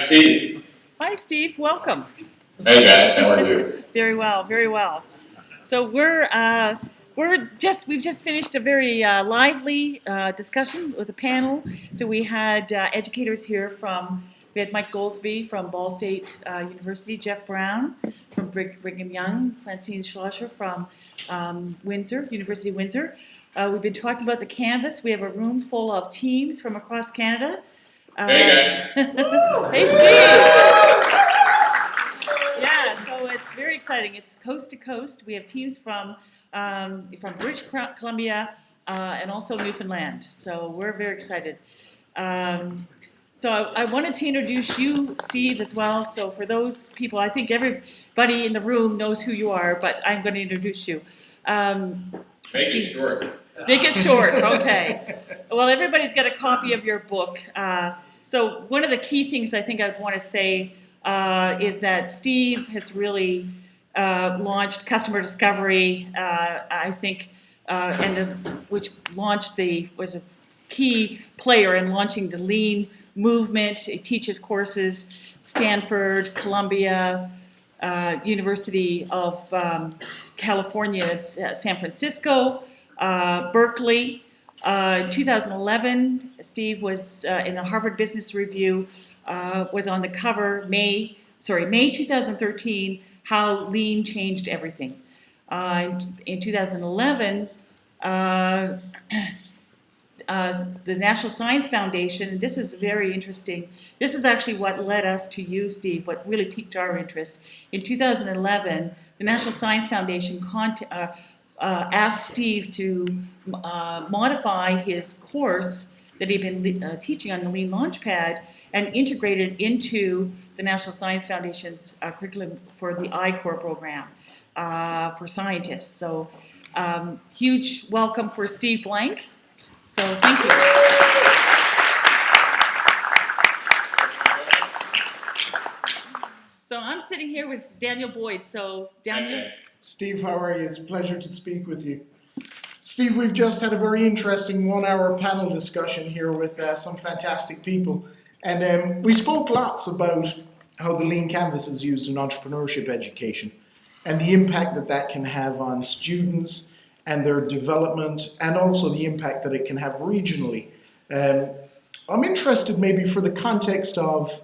Steve. Hi, Steve. Welcome. Hey guys, how are you? Very well, very well. So we've just finished a very lively discussion with a panel. So we had educators here we had Mike Goldsby from Ball State University, Jeff Brown from Brigham Young, Francine Schlosser from Windsor, University of Windsor. We've been talking about the Canvas. We have a room full of teams from across Canada. Hey guys. Hey, Steve. Yeah, so it's very exciting. It's coast to coast. We have teams from British Columbia and also Newfoundland. So we're very excited. So I wanted to introduce you, Steve, as well. So for those people, I think everybody in the room knows who you are, but I'm going to introduce you. Make it short. Make it short, okay. Well, everybody's got a copy of your book. So one of the key things I think I want to say is that Steve has really launched customer discovery, I think, which was a key player in launching the lean movement. He teaches courses, Stanford, Columbia, University of California, San Francisco, Berkeley. In 2011, Steve was in the Harvard Business Review, was on the cover, May 2013, How Lean Changed Everything. In 2011, the National Science Foundation, and this is very interesting, this is actually what led us to you, Steve, what really piqued our interest. In 2011, the National Science Foundation asked Steve to modify his course that he'd been teaching on the Lean Launchpad and integrate it into the National Science Foundation's curriculum for the I-Corps program for scientists. So huge welcome for Steve Blank. So thank you. So I'm sitting here with Daniel Boyd. So Daniel. Okay. Steve, how are you? It's a pleasure to speak with you. Steve, we've just had a very interesting 1-hour panel discussion here with some fantastic people. And we spoke lots about how the Lean Canvas is used in entrepreneurship education and the impact that that can have on students and their development, and also the impact that it can have regionally. I'm interested maybe for the context of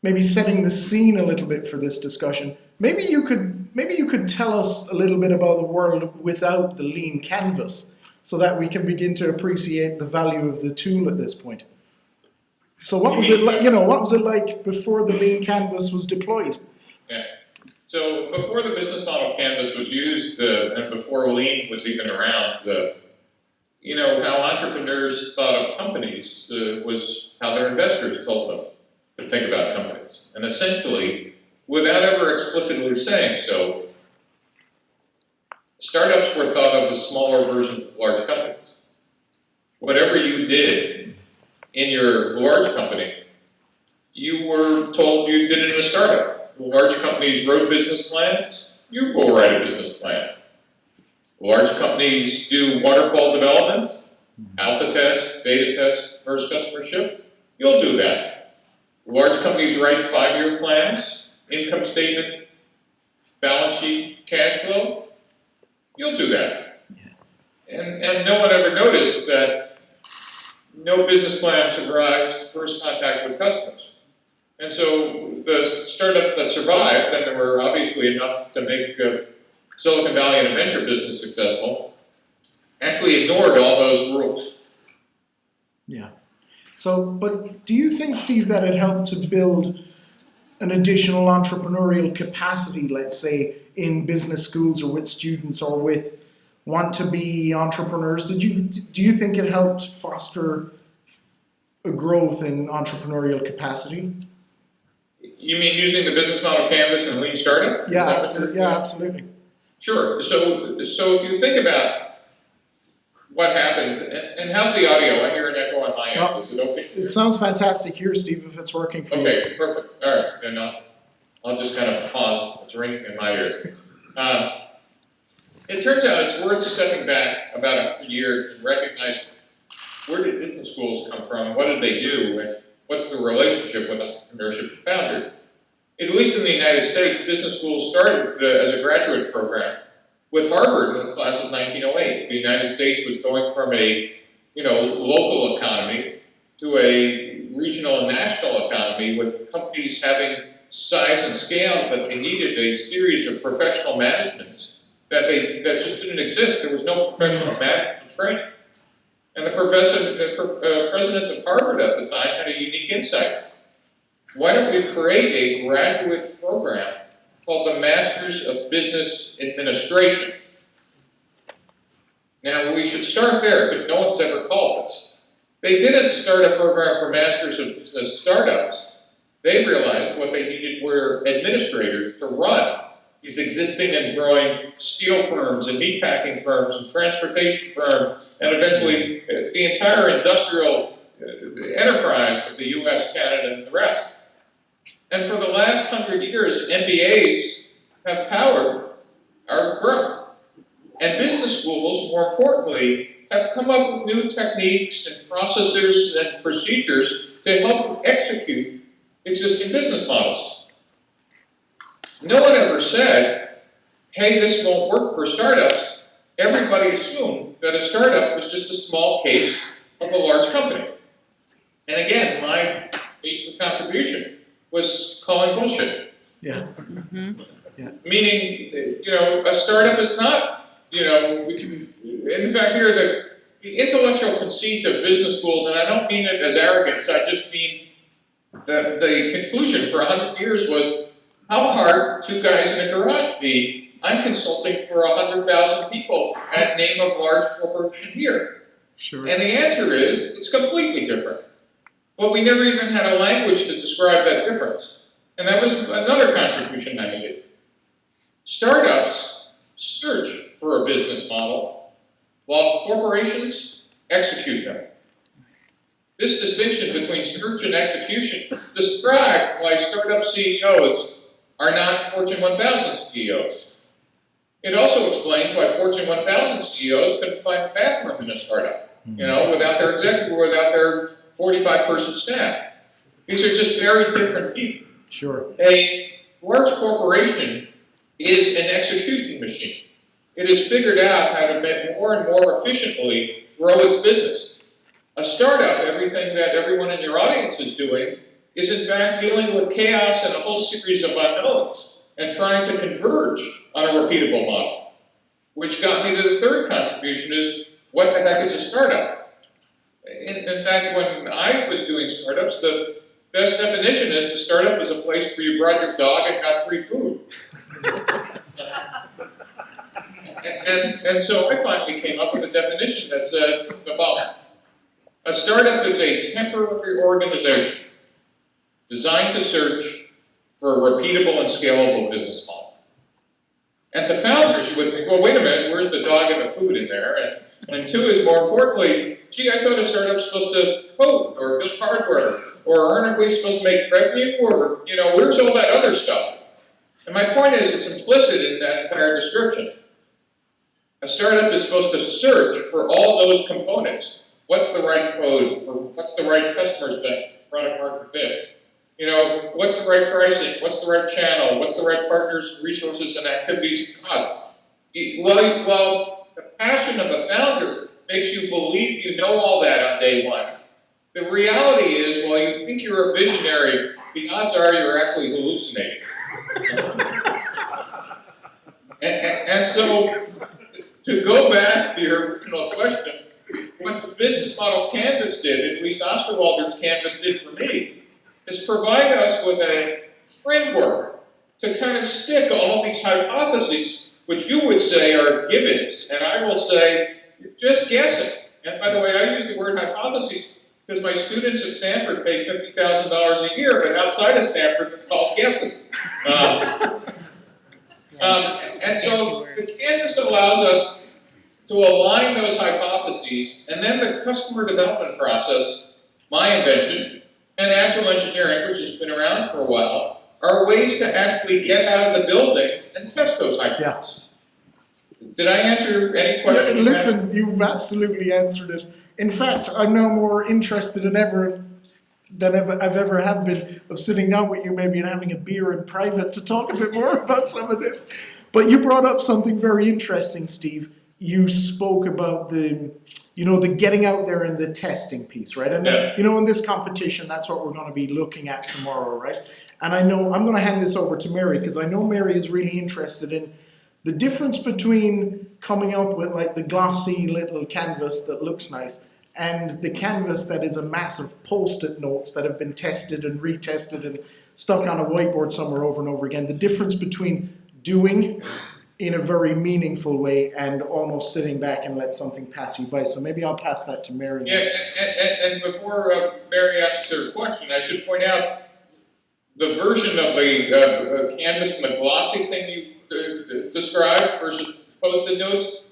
maybe setting the scene a little bit for this discussion. Maybe you could tell us a little bit about the world without the Lean Canvas, so that we can begin to appreciate the value of the tool at this point. So what was it like? What was it like before the Lean Canvas was deployed? Yeah. So before the business model canvas was used, and before Lean was even around, how entrepreneurs thought of companies was how their investors told them to think about companies. And essentially, without ever explicitly saying so, startups were thought of as smaller versions of large companies. Whatever you did in your large company, you were told you did it in a startup. Large companies wrote business plans, you will write a business plan. Large companies do waterfall development, alpha test, beta test, first customer ship, you'll do that. Large companies write 5-year plans, income statement, balance sheet, cash flow, you'll do that. And no one ever noticed that no business plan survives first contact with customers. And so the startups that survived, and there were obviously enough to make Silicon Valley and a venture business successful, actually ignored all those rules. Yeah. So, but do you think, Steve, that it helped to build an additional entrepreneurial capacity, let's say, in business schools or with students or with want-to-be entrepreneurs? Do you think it helped foster a growth in entrepreneurial capacity? You mean using the business model canvas and Lean Startup? Yeah, absolutely. Sure. So if you think about what happened, and how's the audio? I hear an echo on my end. Is it okay? It sounds fantastic here, Steve, if it's working for you. Okay, perfect. All right, then I'll just kind of pause. It's ringing in my ears. It turns out it's worth stepping back about a year and recognize where did business schools come from, what did they do, What's the relationship with entrepreneurship and founders? At least in the United States, business schools started as a graduate program with Harvard in the class of 1908. The United States was going from a local economy to a regional and national economy with companies having size and scale, but they needed a series of professional managements that just didn't exist. There was no professional management training. And the president of Harvard at the time had a unique insight. Why don't we create a graduate program called the Masters of Business Administration? Now, we should start there because no one's ever called this. They didn't start a program for Masters of Business startups. They realized what they needed were administrators to run these existing and growing steel firms and meatpacking firms and transportation firms, and eventually the entire industrial enterprise of the US, Canada, and the rest. And for the last 100 years, MBAs have powered our growth. And business schools, more importantly, have come up with new techniques and processes and procedures to help execute existing business models. No one ever said, hey, this won't work for startups. Everybody assumed that a startup was just a small case of a large company. And again, my contribution was calling bullshit. Yeah. Mm-hmm. Yeah. Meaning, a startup is not, in fact, here the intellectual conceit of business schools, and I don't mean it as arrogance, I just mean that the conclusion for 100 years was, how hard two guys in a garage be? I'm consulting for 100,000 people at name of large corporation here. Sure. And the answer is, it's completely different. But we never even had a language to describe that difference. And that was another contribution I made. Startups search for a business model, while corporations execute them. This distinction between search and execution describes why startup CEOs are not Fortune 1000 CEOs. It also explains why Fortune 1000 CEOs couldn't find a bathroom in a startup, without their executive or without their 45-person staff. These are just very different people. Sure. A large corporation is an execution machine. It has figured out how to more and more efficiently grow its business. A startup, everything that everyone in your audience is doing, is in fact dealing with chaos and a whole series of unknowns and trying to converge on a repeatable model. Which got me to the third contribution is, what the heck is a startup? In fact, when I was doing startups, the best definition is the startup is a place where you brought your dog and got free food. and so I finally came up with a definition that said the following. A startup is a temporary organization designed to search for a repeatable and scalable business model. And to founders, you would think, well, wait a minute, where's the dog and the food in there? And two is, more importantly, gee, I thought a startup's supposed to code or build hardware, or aren't we supposed to make revenue, or, where's all that other stuff? And my point is, it's implicit in that entire description. A startup is supposed to search for all those components. What's the right code, or what's the right customer set, product market fit? What's the right pricing? What's the right channel? What's the right partners, resources, and activities and costs? Well, the passion of a founder makes you believe you know all that on day one. The reality is, while you think you're a visionary, the odds are you're actually hallucinating. and so, to go back to your original question, what the business model canvas did, at least Osterwalder's canvas did for me, is provide us with a framework to kind of stick all these hypotheses, which you would say are givens, and I will say, you're just guessing. And by the way, I use the word hypotheses because my students at Stanford pay $50,000 a year, but outside of Stanford, it's called guesses. And so the canvas allows us to align those hypotheses, and then the customer development process, my invention, and agile engineering, which has been around for a while, are ways to actually get out of the building and test those hypotheses. Yeah. Did I answer any questions? Listen, you've absolutely answered it. In fact, I'm now more interested than ever in than I've ever have been of sitting down with you maybe and having a beer in private to talk a bit more about some of this. But you brought up something very interesting, Steve. You spoke about the getting out there and the testing piece, right? And Yeah. in this competition, that's what we're going to be looking at tomorrow, right? And I know I'm going to hand this over to Mary because I know Mary is really interested in the difference between coming up with like the glossy little canvas that looks nice and the canvas that is a mass of post-it notes that have been tested and retested and stuck on a whiteboard somewhere over and over again. The difference between doing in a very meaningful way and almost sitting back and let something pass you by. So maybe I'll pass that to Mary. Yeah, and before Mary asks her question, I should point out the version of the canvas and the glossy thing you described versus post-it notes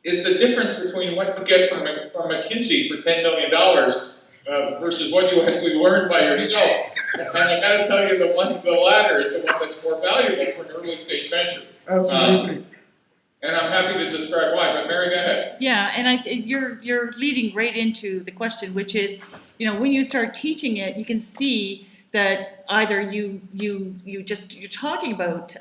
is the difference between what you get from McKinsey for $10 million versus what you actually learn by yourself. And I got to tell you, the latter is the one that's more valuable for an early stage venture. Absolutely. And I'm happy to describe why, but Mary, go ahead. Yeah, and you're leading right into the question, which is, when you start teaching it, you can see that either you're talking about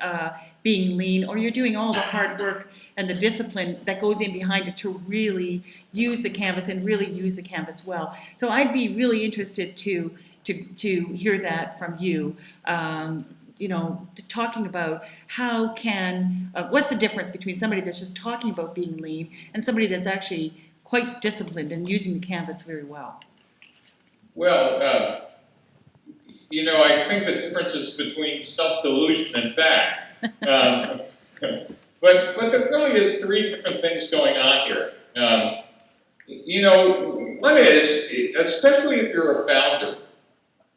being lean, or you're doing all the hard work and the discipline that goes in behind it to really use the canvas and really use the canvas well. So I'd be really interested to hear that from you. Talking about how what's the difference between somebody that's just talking about being lean and somebody that's actually quite disciplined and using the canvas very well? Well, I think the difference is between self-delusion and facts. But there really is three different things going on here. One is, especially if you're a founder,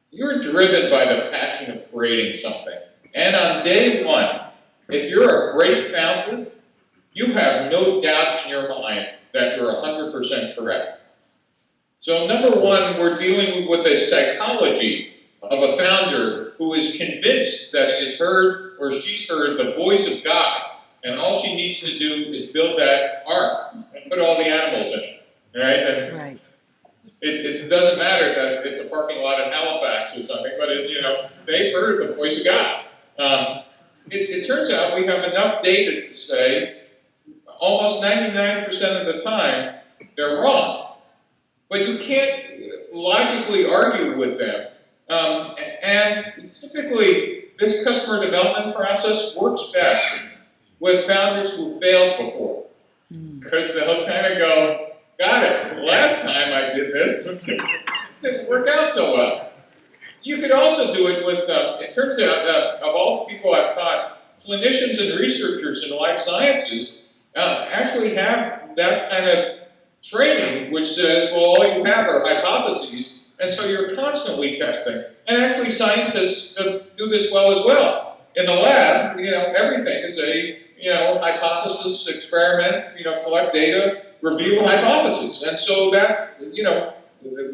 you're driven by the passion of creating something. And on day one, if you're a great founder, you have no doubt in your mind that you're 100% correct. So number one, we're dealing with a psychology of a founder who is convinced that he has heard or she's heard the voice of God, and all she needs to do is build that ark and put all the animals in it. Right? And Right. It doesn't matter that it's a parking lot in Halifax or something, but they've heard the voice of God. It turns out we have enough data to say almost 99% of the time they're wrong. But you can't logically argue with them. And typically, this customer development process works best with founders who failed before. Because they'll kind of go, got it, last time I did this, it didn't work out so well. You could also do it with, it turns out that of all the people I've taught, clinicians and researchers in life sciences actually have that kind of training, which says, well, all you have are hypotheses, and so you're constantly testing. And actually scientists do this well as well. In the lab, everything is a, hypothesis, experiment, collect data, review a hypothesis. And so that,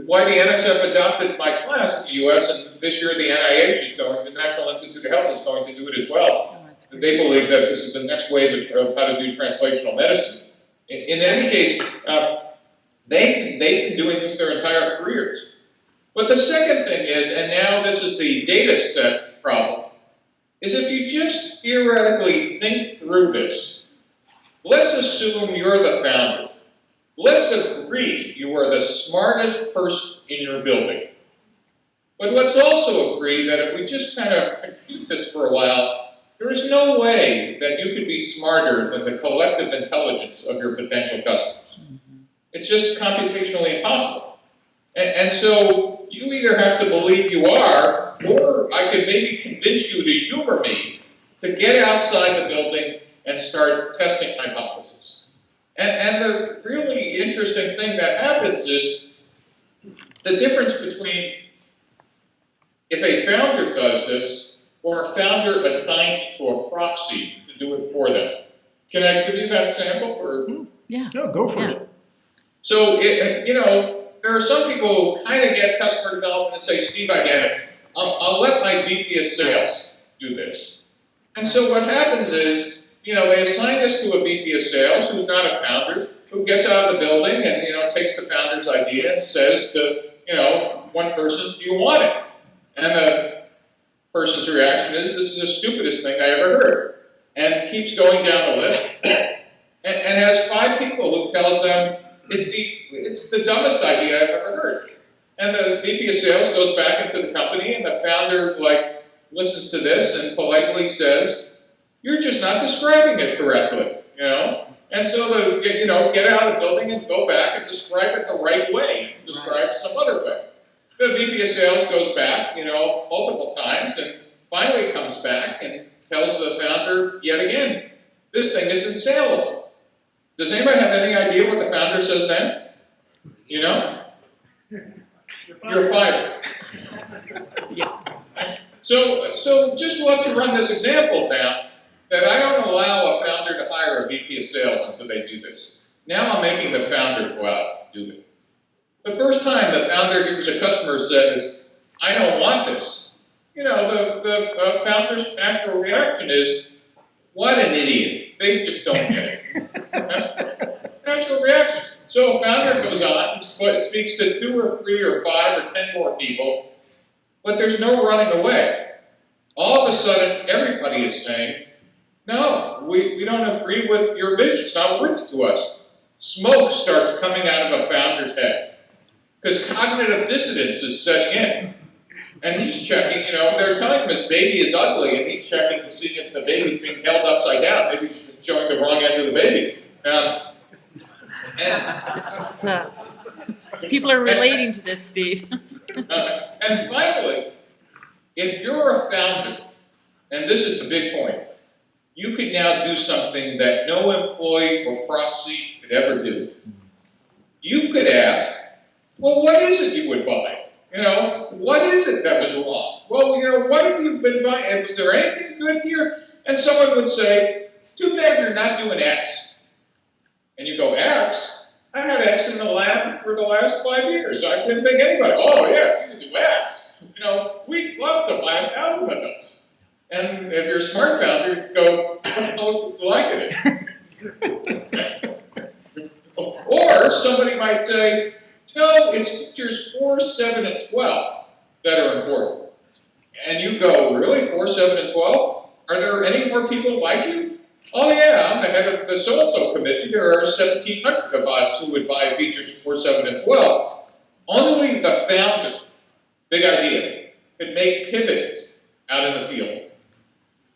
why the NSF adopted my class in the US, and this year the NIH is going, the National Institute of Health is going to do it as well. They believe that this is the next wave of how to do translational medicine. In any case, they've been doing this their entire careers. But the second thing is, and now this is the data set problem, is if you just theoretically think through this, let's assume you're the founder. Let's agree you are the smartest person in your building. But let's also agree that if we just kind of compute this for a while, there is no way that you could be smarter than the collective intelligence of your potential customers. It's just computationally impossible. And so you either have to believe you are, or I could maybe convince you to humor me to get outside the building and start testing hypotheses. And the really interesting thing that happens is the difference between if a founder does this or a founder assigns it to a proxy to do it for them. Can I give you that example? Or? Yeah. No, go for it. So, there are some people who kind of get customer development and say, Steve, I get it. I'll let my VP of sales do this. And so what happens is, they assign this to a VP of sales who's not a founder, who gets out of the building and, takes the founder's idea and says to, one person, do you want it? And the person's reaction is, this is the stupidest thing I ever heard. And keeps going down the list, and has 5 people who tells them, it's the dumbest idea I've ever heard. And the VP of sales goes back into the company, and the founder, listens to this and politely says, you're just not describing it correctly, And so get out of the building and go back and describe it the right way, describe it some other way. The VP of sales goes back, multiple times, and finally comes back and tells the founder yet again, this thing isn't saleable. Does anybody have any idea what the founder says then? You're fired. So just let's run this example now, that I don't allow a founder to hire a VP of sales until they do this. Now I'm making the founder go out and do this. The first time the founder hears a customer says, I don't want this, the founder's natural reaction is, what an idiot. They just don't get it. Natural reaction. So a founder goes on and speaks to 2 or 3 or 5 or 10 more people, but there's no running away. All of a sudden, everybody is saying, no, we don't agree with your vision. It's not worth it to us. Smoke starts coming out of a founder's head because cognitive dissonance is setting in. And he's checking, they're telling him his baby is ugly, and he's checking to see if the baby's being held upside down. Maybe he's showing the wrong end of the baby. This is, people are relating to this, Steve. And finally, if you're a founder, and this is the big point, you could now do something that no employee or proxy could ever do. You could ask, well, what is it you would buy? What is it that was wrong? Well, what have you been buying? Was there anything good here? And someone would say, too bad you're not doing X. And you go, X? I had X in the lab for the last 5 years. I didn't think anybody, oh yeah, you can do X. We'd love to buy 1,000 of those. And if you're a smart founder, you go, what do you like it? Or somebody might say, it's features 4, 7, and 12 that are important. And you go, really, 4, 7, and 12? Are there any more people like you? Oh yeah, I'm the head of the so-and-so committee. There are 1,700 of us who would buy features 4, 7, and 12. Only the founder, big idea, could make pivots out in the field.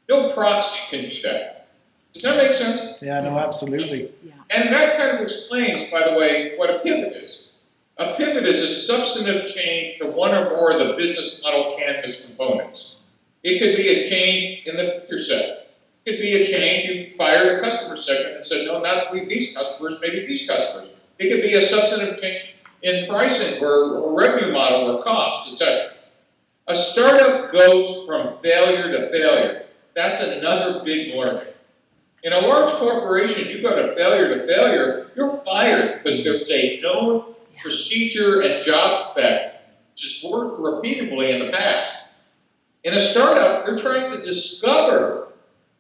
No proxy can do that. Does that make sense? Yeah, no, absolutely. And that kind of explains, by the way, what a pivot is. A pivot is a substantive change to one or more of the business model canvas components. It could be a change in the feature set. It could be a change, you fired a customer segment and said, no, not these customers, maybe these customers. It could be a substantive change in pricing or revenue model or cost, etc. A startup goes from failure to failure. That's another big learning. In a large corporation, you go to failure, you're fired because there's a known procedure and job spec just worked repeatedly in the past. In a startup, you're trying to discover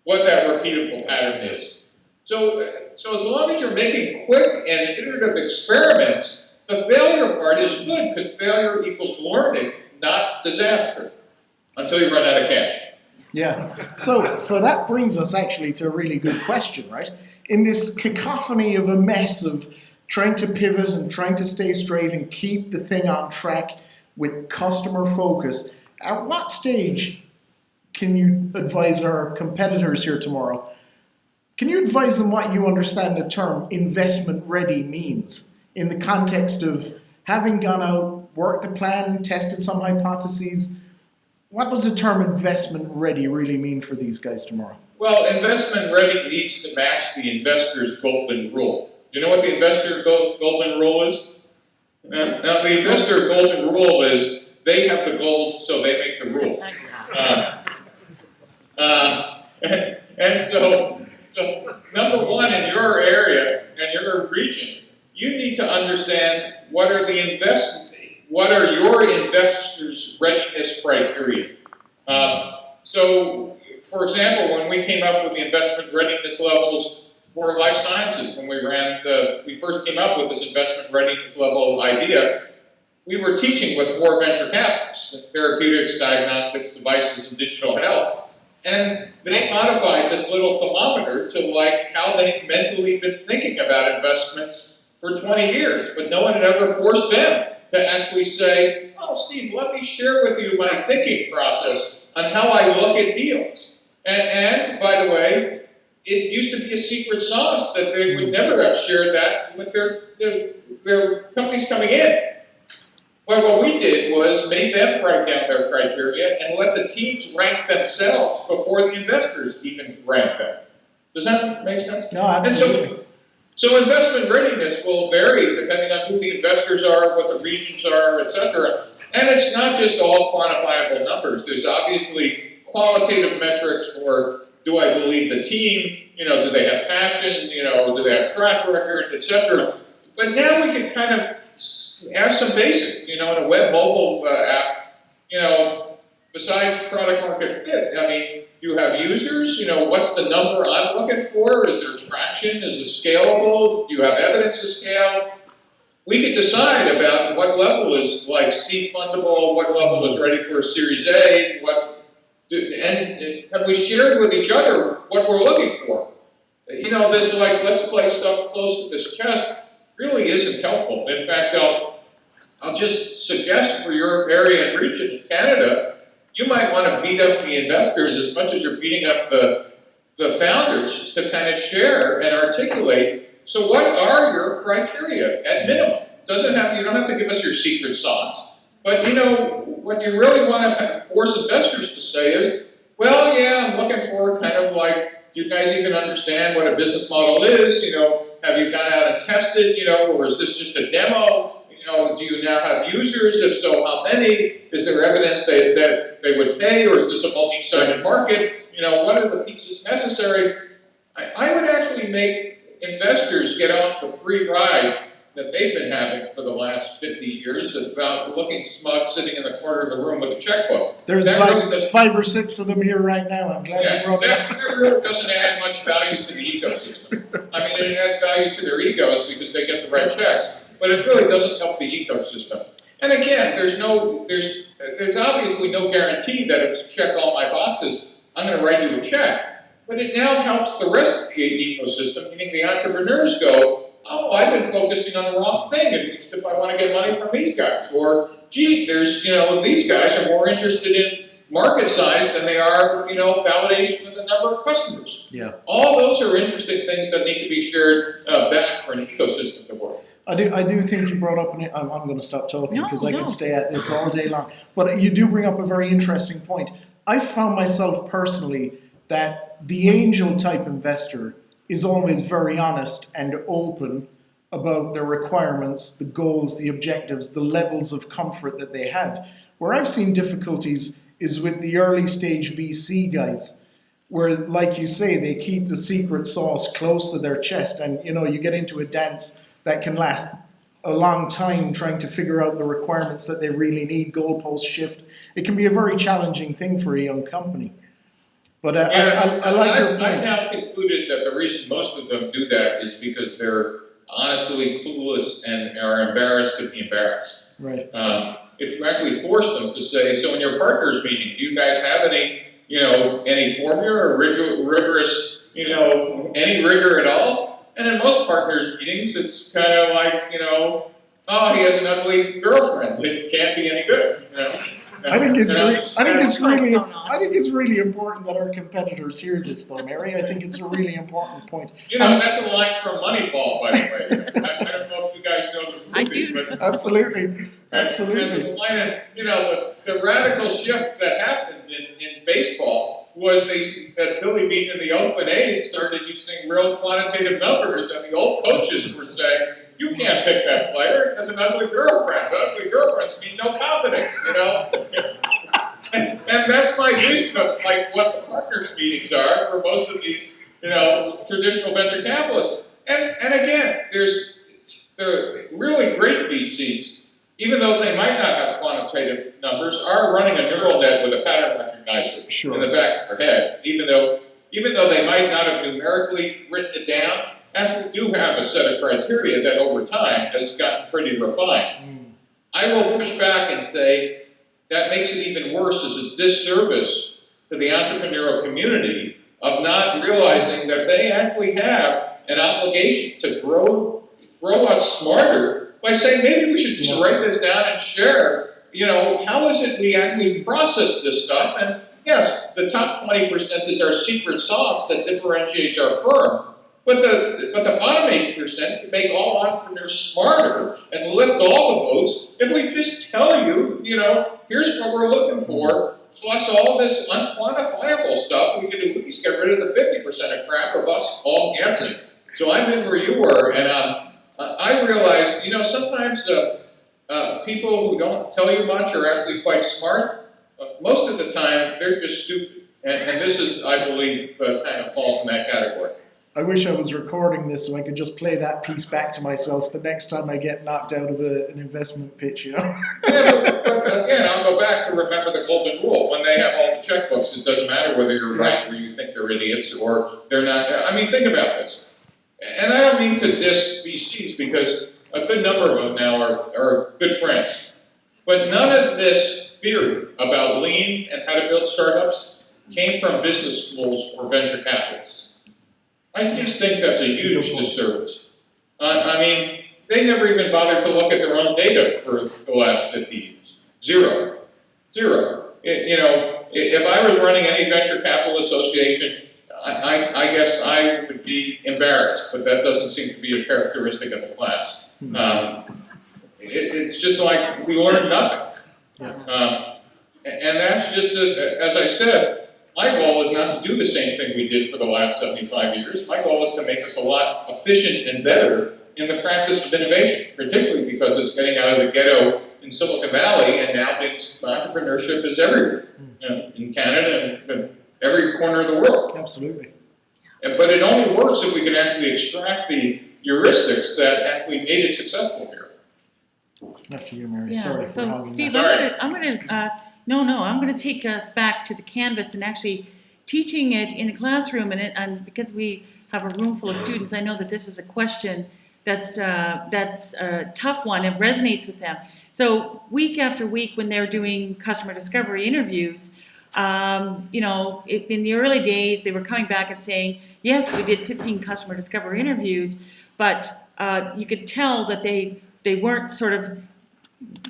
what that repeatable pattern is. So as long as you're making quick and iterative experiments, the failure part is good because failure equals learning, not disaster, until you run out of cash. Yeah, so that brings us actually to a really good question, right? In this cacophony of a mess of trying to pivot and trying to stay straight and keep the thing on track with customer focus, at what stage can you advise our competitors here tomorrow? Can you advise them what you understand the term investment ready means in the context of having gone out, worked the plan, tested some hypotheses? What does the term investment ready really mean for these guys tomorrow? Well, investment ready needs to match the investor's golden rule. Do you know what the investor golden rule is? Now, the investor golden rule is they have the gold, so they make the rules. And so number one, in your area and your region, you need to understand what are your investors' readiness criteria. So, for example, when we came up with the investment readiness levels for life sciences, when we first came up with this investment readiness level idea, we were teaching with 4 venture capitalists, therapeutics, diagnostics, devices, and digital health. And they modified this little thermometer to like how they've mentally been thinking about investments for 20 years, but no one had ever forced them to actually say, oh, Steve, let me share with you my thinking process on how I look at deals. And by the way, it used to be a secret sauce that they would never have shared that with their companies coming in. But what we did was made them write down their criteria and let the teams rank themselves before the investors even rank them. Does that make sense? No, absolutely. And so investment readiness will vary depending on who the investors are, what the regions are, etc. And it's not just all quantifiable numbers. There's obviously qualitative metrics for, do I believe the team? Do they have passion? Do they have track record, etc. But now we can kind of ask some basics. In a web mobile app, besides product market fit, I mean, you have users. What's the number I'm looking for? Is there traction? Is it scalable? Do you have evidence of scale? We could decide about what level is like seed fundable, what level is ready for a Series A, and have we shared with each other what we're looking for? This like, let's play stuff close to this chest really isn't helpful. In fact, I'll just suggest for your area and region in Canada, you might want to beat up the investors as much as you're beating up the founders to kind of share and articulate. So what are your criteria at minimum? You don't have to give us your secret sauce. But what you really want to force investors to say is, well, yeah, I'm looking for kind of like, do you guys even understand what a business model is? Have you gone out and tested, or is this just a demo? Do you now have users? If so, how many? Is there evidence that they would pay, or is this a multi-sided market? What are the pieces necessary? I would actually make investors get off the free ride that they've been having for the last 50 years about looking smug sitting in the corner of the room with a checkbook. There's that like really 5 or 6 of them here right now. I'm glad you brought it up. That really doesn't add much value to the ecosystem. I mean, it adds value to their egos because they get the right checks, but it really doesn't help the ecosystem. And again, there's obviously no guarantee that if you check all my boxes, I'm going to write you a check. But it now helps the rest of the ecosystem, meaning the entrepreneurs go, oh, I've been focusing on the wrong thing, at least if I want to get money from these guys. Or, gee, these guys are more interested in market size than they are, validation of the number of customers. Yeah. All those are interesting things that need to be shared back for an ecosystem to work. I do think you brought up, I'm going to stop talking because I No. could stay at this all day long. But you do bring up a very interesting point. I found myself personally that the angel type investor is always very honest and open about their requirements, the goals, the objectives, the levels of comfort that they have. Where I've seen difficulties is with the early stage VC guys, where, like you say, they keep the secret sauce close to their chest, and you get into a dance that can last a long time trying to figure out the requirements that they really need, goalposts shift. It can be a very challenging thing for a young company. But I like your point. I've now concluded that the reason most of them do that is because they're honestly clueless and are embarrassed to be embarrassed. Right. If you actually force them to say, so in your partners meeting, do you guys have any formula or rigorous, any rigor at all? And in most partners meetings, it's kind of like, oh, he has an ugly girlfriend. It can't be any good. I think it's really important that our competitors hear this, though, Mary. I think it's a really important point. That's a line from Moneyball, by the way. I don't know if you guys know the movie. I do. But Absolutely. That's the line. The radical shift that happened in baseball was that Billy Beane and the Oakland A's started using real quantitative numbers, and the old coaches were saying, you can't pick that player. It has an ugly girlfriend. Ugly girlfriends mean no confidence, and that's my vision of like what the partners meetings are for most of these, traditional venture capitalists. And again, there's the really great VCs, even though they might not have quantitative numbers, are running a neural net with a pattern recognizer in the back of their head, even though they might not have numerically written it down. Actually do have a set of criteria that over time has gotten pretty refined. I will push back and say that makes it even worse as a disservice to the entrepreneurial community of not realizing that they actually have an obligation to grow us smarter by saying maybe we should just write this down and share. How is it we actually process this stuff? And yes, the top 20% is our secret sauce that differentiates our firm. But the bottom 80% can make all entrepreneurs smarter and lift all the boats if we just tell you, here's what we're looking for, plus all this unquantifiable stuff, we can at least get rid of the 50% of crap of us all guessing. So I'm in where you were, and I realized, sometimes people who don't tell you much are actually quite smart. Most of the time, they're just stupid. And this is, I believe, kind of falls in that category. I wish I was recording this so I could just play that piece back to myself the next time I get knocked out of an investment pitch, Yeah, but again, I'll go back to remember the golden rule. When they have all the checkbooks, it doesn't matter whether you're right or you think they're idiots or they're not. I mean, think about this. And I don't mean to diss VCs because a good number of them now are good friends. But none of this theory about lean and how to build startups came from business schools or venture capitalists. I just think that's a huge disservice. I mean, they never even bothered to look at their own data for the last 50 years. Zero. If I was running any venture capital association, I guess I would be embarrassed, but that doesn't seem to be a characteristic of the class. It's just like we learned nothing. And that's just, as I said, my goal is not to do the same thing we did for the last 75 years. My goal is to make us a lot efficient and better in the practice of innovation, particularly because it's getting out of the ghetto in Silicon Valley, and now entrepreneurship is everywhere, in Canada and every corner of the world. Absolutely. But it only works if we can actually extract the heuristics that actually made it successful here. After you, Mary. Yeah. Sorry for So, hogging Steve, that. I'm going to take us back to the canvas and actually teaching it in a classroom, and because we have a room full of students, I know that this is a question that's a tough one. It resonates with them. So week after week, when they're doing customer discovery interviews, in the early days, they were coming back and saying, yes, we did 15 customer discovery interviews, but you could tell that they weren't sort of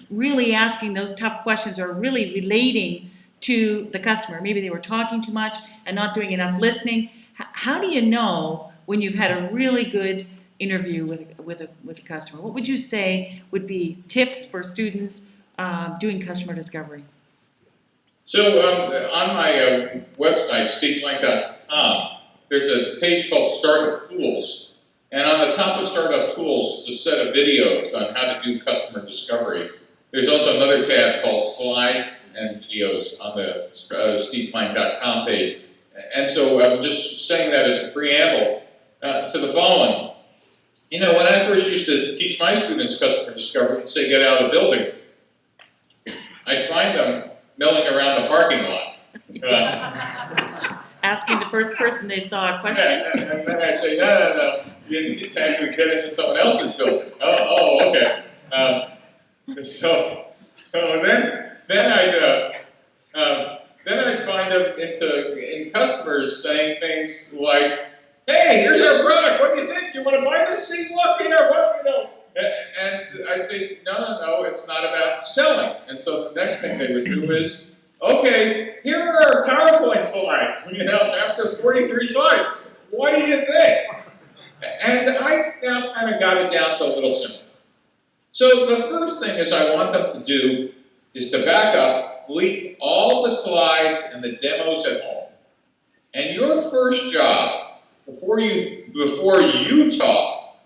really asking those tough questions or really relating to the customer. Maybe they were talking too much and not doing enough listening. How do you know when you've had a really good interview with a customer? What would you say would be tips for students doing customer discovery? So on my website, steveblank.com, there's a page called Startup Tools. And on the top of Startup Tools is a set of videos on how to do customer discovery. There's also another tab called Slides and Videos on the steveblank.com page. And so I'm just saying that as a preamble to the following. When I first used to teach my students customer discovery and say get out of the building, I'd find them milling around the parking lot. Asking the first person they saw a question? And then I'd say, no. You need to actually get into someone else's building. Oh, okay. So then I'd find them in customers saying things like, "Hey, here's our product. What do you think? Do you want to buy this? See, look here, And I'd say, no, it's not about selling. And so the next thing they would do is, okay, here are our PowerPoint slides. After 43 slides, what do you think? And I now kind of got it down to a little simple. So the first thing is I want them to do is to back up, leave all the slides and the demos at home. And your first job, before you talk,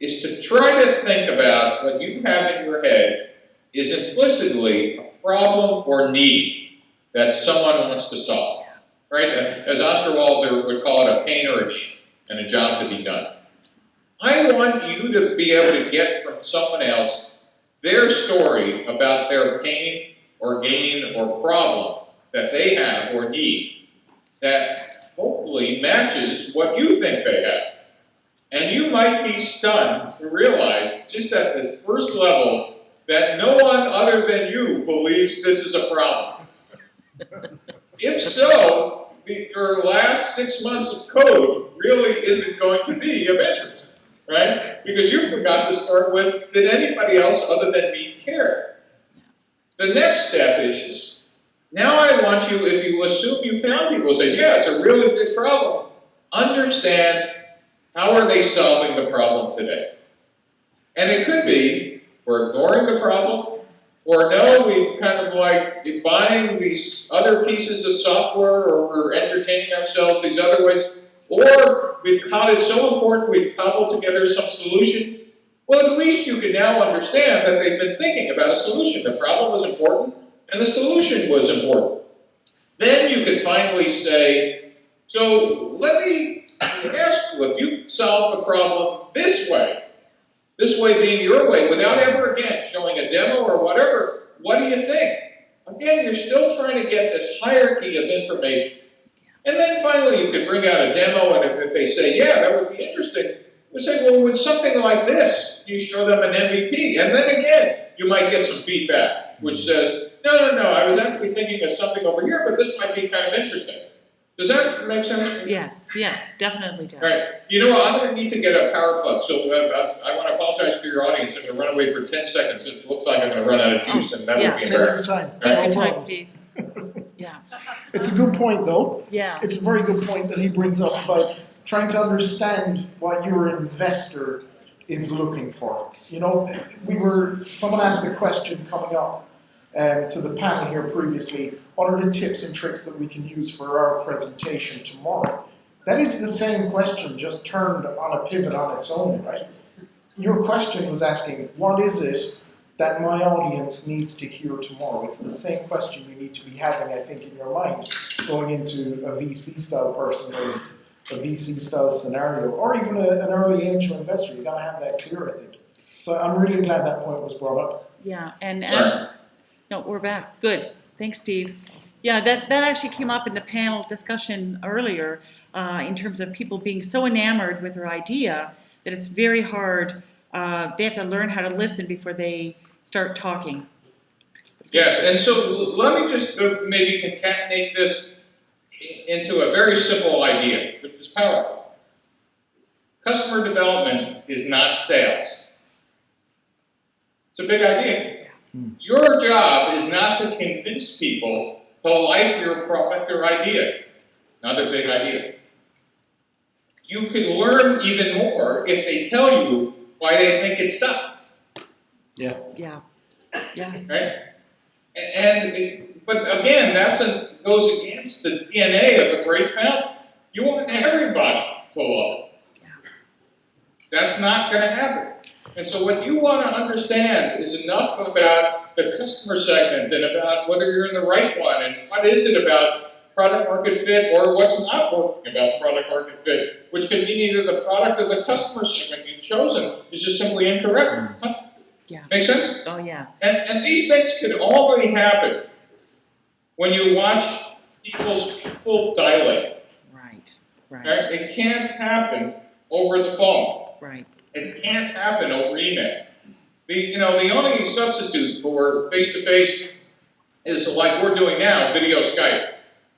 is to try to think about what you have in your head is implicitly a problem or need that someone wants to solve. Right? As Oscar Wilde would call it, a pain or a need, and a job to be done. I want you to be able to get from someone else their story about their pain or gain or problem that they have or need that hopefully matches what you think they have. And you might be stunned to realize just at the first level that no one other than you believes this is a problem? If so, your last 6 months of code really isn't going to be of interest, right? Because you forgot to start with, did anybody else other than me care? The next step is, now I want you, if you assume you found people, say, yeah, it's a really big problem. Understand, how are they solving the problem today? And it could be, we're ignoring the problem, or no, we've kind of like been buying these other pieces of software, or we're entertaining ourselves these other ways, or we've caught it so important we've cobbled together some solution. Well, at least you can now understand that they've been thinking about a solution. The problem was important, and the solution was important. Then you can finally say, so let me ask you, if you solve the problem this way being your way, without ever again showing a demo or whatever, what do you think? Again, you're still trying to get this hierarchy of information. And then finally you can bring out a demo, and if they say, yeah, that would be interesting, we say, well, with something like this, you show them an MVP. And then again, you might get some feedback, which says, no, I was actually thinking of something over here, but this might be kind of interesting. Does that make sense? Yes, definitely does. Right. You know what? I'm going to need to get a power plug, so I want to apologize for your audience. I'm going to run away for 10 seconds. It looks like I'm going to run out of juice, and that would be Take your embarrassing. time. Take No your time, problem. Steve. Yeah, It's a good point, though. yeah, It's a very good point that he brings up about trying to understand what your investor is looking for. You know, someone asked the question coming up to the panel here previously, what are the tips and tricks that we can use for our presentation tomorrow? That is the same question, just turned on a pivot on its own, right? Your question was asking, what is it that my audience needs to hear tomorrow? It's the same question you need to be having, I think, in your mind, going into a VC-style person or a VC-style scenario, or even an early angel investor. You've got to have that clear, I think. So I'm really glad that point was brought up. yeah, and Sorry. no, we're back. Good. Thanks, Steve. Yeah, that actually came up in the panel discussion earlier in terms of people being so enamored with their idea that it's very hard. They have to learn how to listen before they start talking. Yes, and so let me just maybe concatenate this into a very simple idea, which is powerful. Customer development is not sales. It's a big idea. Your job is not to convince people to like your product or idea. Another big idea. You can learn even more if they tell you why they think it sucks. Yeah. Right? But again, goes against the DNA of a great founder. You want everybody to love it. Yeah. That's not going to happen. And so what you want to understand is enough about the customer segment and about whether you're in the right one and what is it about product market fit or what's not working about product market fit, which could mean either the product or the customer segment you've chosen is just simply incorrect. Yeah. Make sense? Oh, yeah. And these things can only happen when you watch people dilate. Right. Right? It can't happen over the phone. Right. It can't happen over email. The only substitute for face-to-face is like we're doing now, video Skype.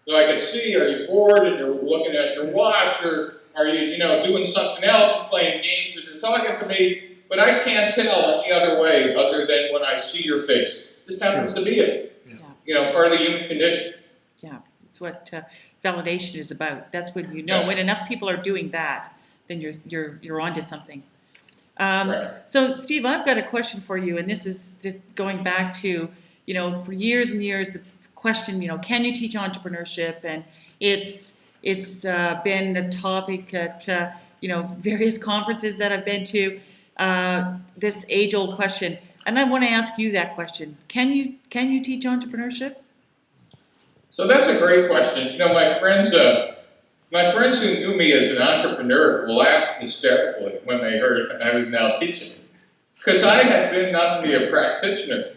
So I can see, are you bored and you're looking at your watch, or are you, doing something else, playing games as you're talking to me? But I can't tell any other way other than when I see your face. This happens to be it. Yeah. Part of the human condition. Yeah. It's what validation is about. That's when you know. Yeah. When enough people are doing that, then you're onto something. Right. So, Steve, I've got a question for you, and this is going back to, for years and years, the question, can you teach entrepreneurship? And it's been a topic at, various conferences that I've been to, this age-old question. And I want to ask you that question. Can you teach entrepreneurship? So that's a great question. My friends who knew me as an entrepreneur laughed hysterically when they heard I was now teaching. Because I had been not only a practitioner,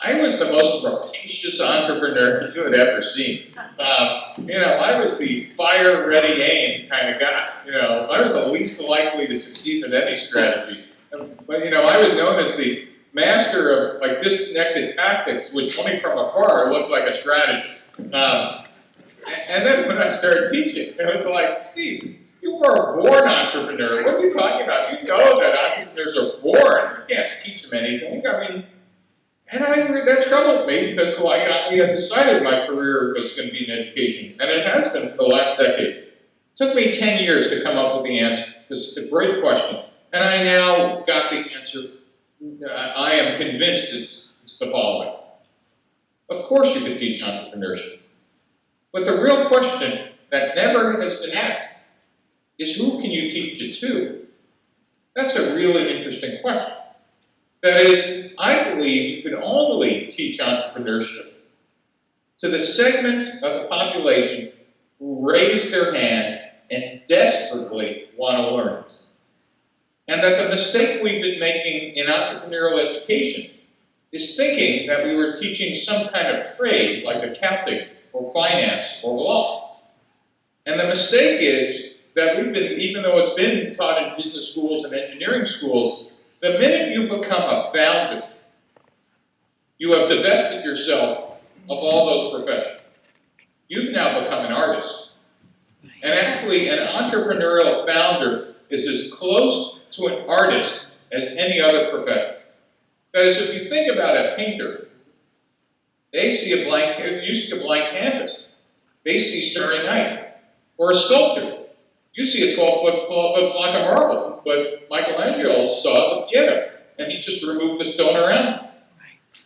I was the most rapacious entrepreneur you had ever seen. I was the fire, ready, aim kind of guy. I was the least likely to succeed in any strategy. But, I was known as the master of like disconnected tactics, which coming from afar looked like a strategy. And then when I started teaching, it was like, Steve, you were a born entrepreneur. What are you talking about? You know that entrepreneurs are born. You can't teach them anything. I mean, that troubled me because I had decided my career was going to be in education, and it has been for the last decade. It took me 10 years to come up with the answer because it's a great question. And I now got the answer. I am convinced it's the following. Of course you can teach entrepreneurship. But the real question that never has been asked is who can you teach it to? That's a really interesting question. That is, I believe you can only teach entrepreneurship to the segment of the population who raise their hand and desperately want to learn it. And that the mistake we've been making in entrepreneurial education is thinking that we were teaching some kind of trade like accounting or finance or law. And the mistake is that we've been, even though it's been taught in business schools and engineering schools, the minute you become a founder, you have divested yourself of all those professions. You've now become an artist. And actually, an entrepreneurial founder is as close to an artist as any other profession. That is, if you think about a painter, you see a blank canvas. They see starry night. Or a sculptor, you see a 12-foot block of marble, but Michelangelo saw the piano, and he just removed the stone around it.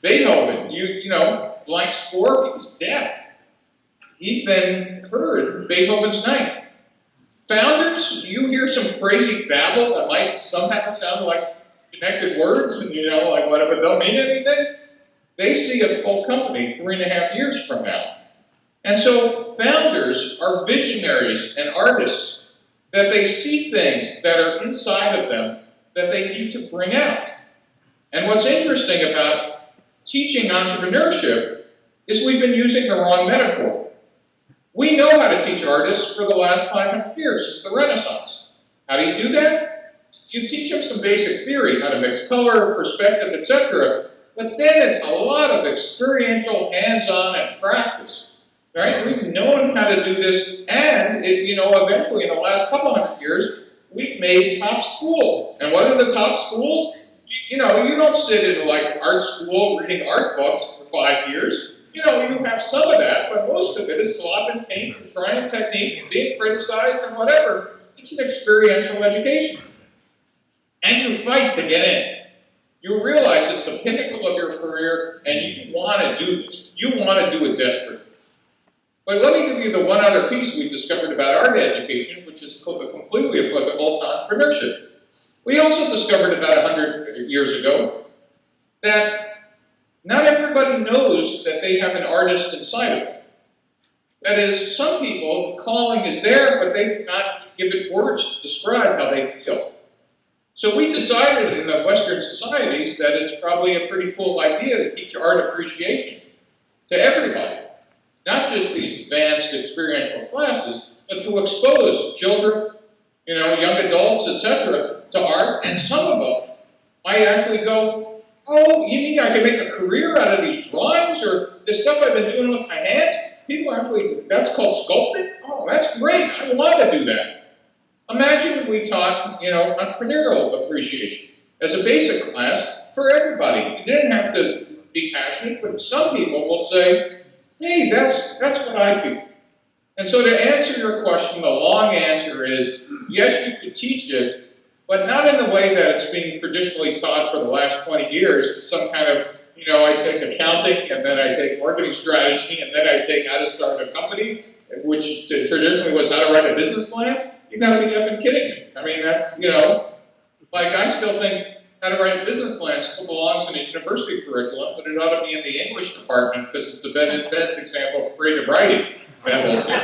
Beethoven, you know, blank score, he was deaf. He then heard Beethoven's Ninth. Founders, you hear some crazy babble that might somehow sound like connected words, and like whatever, don't mean anything. They see a full company 3.5 years from now. And so founders are visionaries and artists, that they see things that are inside of them that they need to bring out. And what's interesting about teaching entrepreneurship is we've been using the wrong metaphor. We know how to teach artists for the last 500 years, since the Renaissance. How do you do that? You teach them some basic theory, how to mix color, perspective, etc. But then it's a lot of experiential, hands-on, and practice. Right? We've known how to do this, and eventually in the last couple hundred years, we've made top school. And what are the top schools? You don't sit in like art school reading art books for 5 years. You have some of that, but most of it is slop and paint and trying technique and being criticized and whatever. It's an experiential education. And you fight to get in. You realize it's the pinnacle of your career, and you want to do this. You want to do it desperately. But let me give you the one other piece we discovered about art education, which is completely applicable to entrepreneurship. We also discovered about 100 years ago that not everybody knows that they have an artist inside of them. That is, some people, calling is there, but they've not given words to describe how they feel. So we decided in the Western societies that it's probably a pretty cool idea to teach art appreciation to everybody. Not just these advanced experiential classes, but to expose children, young adults, etc., to art. And some of them might actually go, oh, you mean I can make a career out of these drawings or this stuff I've been doing with my hands? People actually, that's called sculpting? Oh, that's great. I want to do that. Imagine if we taught, entrepreneurial appreciation as a basic class for everybody. You didn't have to be passionate, but some people will say, hey, that's what I feel. And so to answer your question, the long answer is, yes, you could teach it, but not in the way that it's being traditionally taught for the last 20 years, some kind of, I take accounting, and then I take marketing strategy, and then I take how to start a company, which traditionally was how to write a business plan. You gotta be effing kidding me. I mean, that's, I still think how to write a business plan still belongs in a university curriculum, but it ought to be in the English department because it's the best example of creative writing. That whole thing.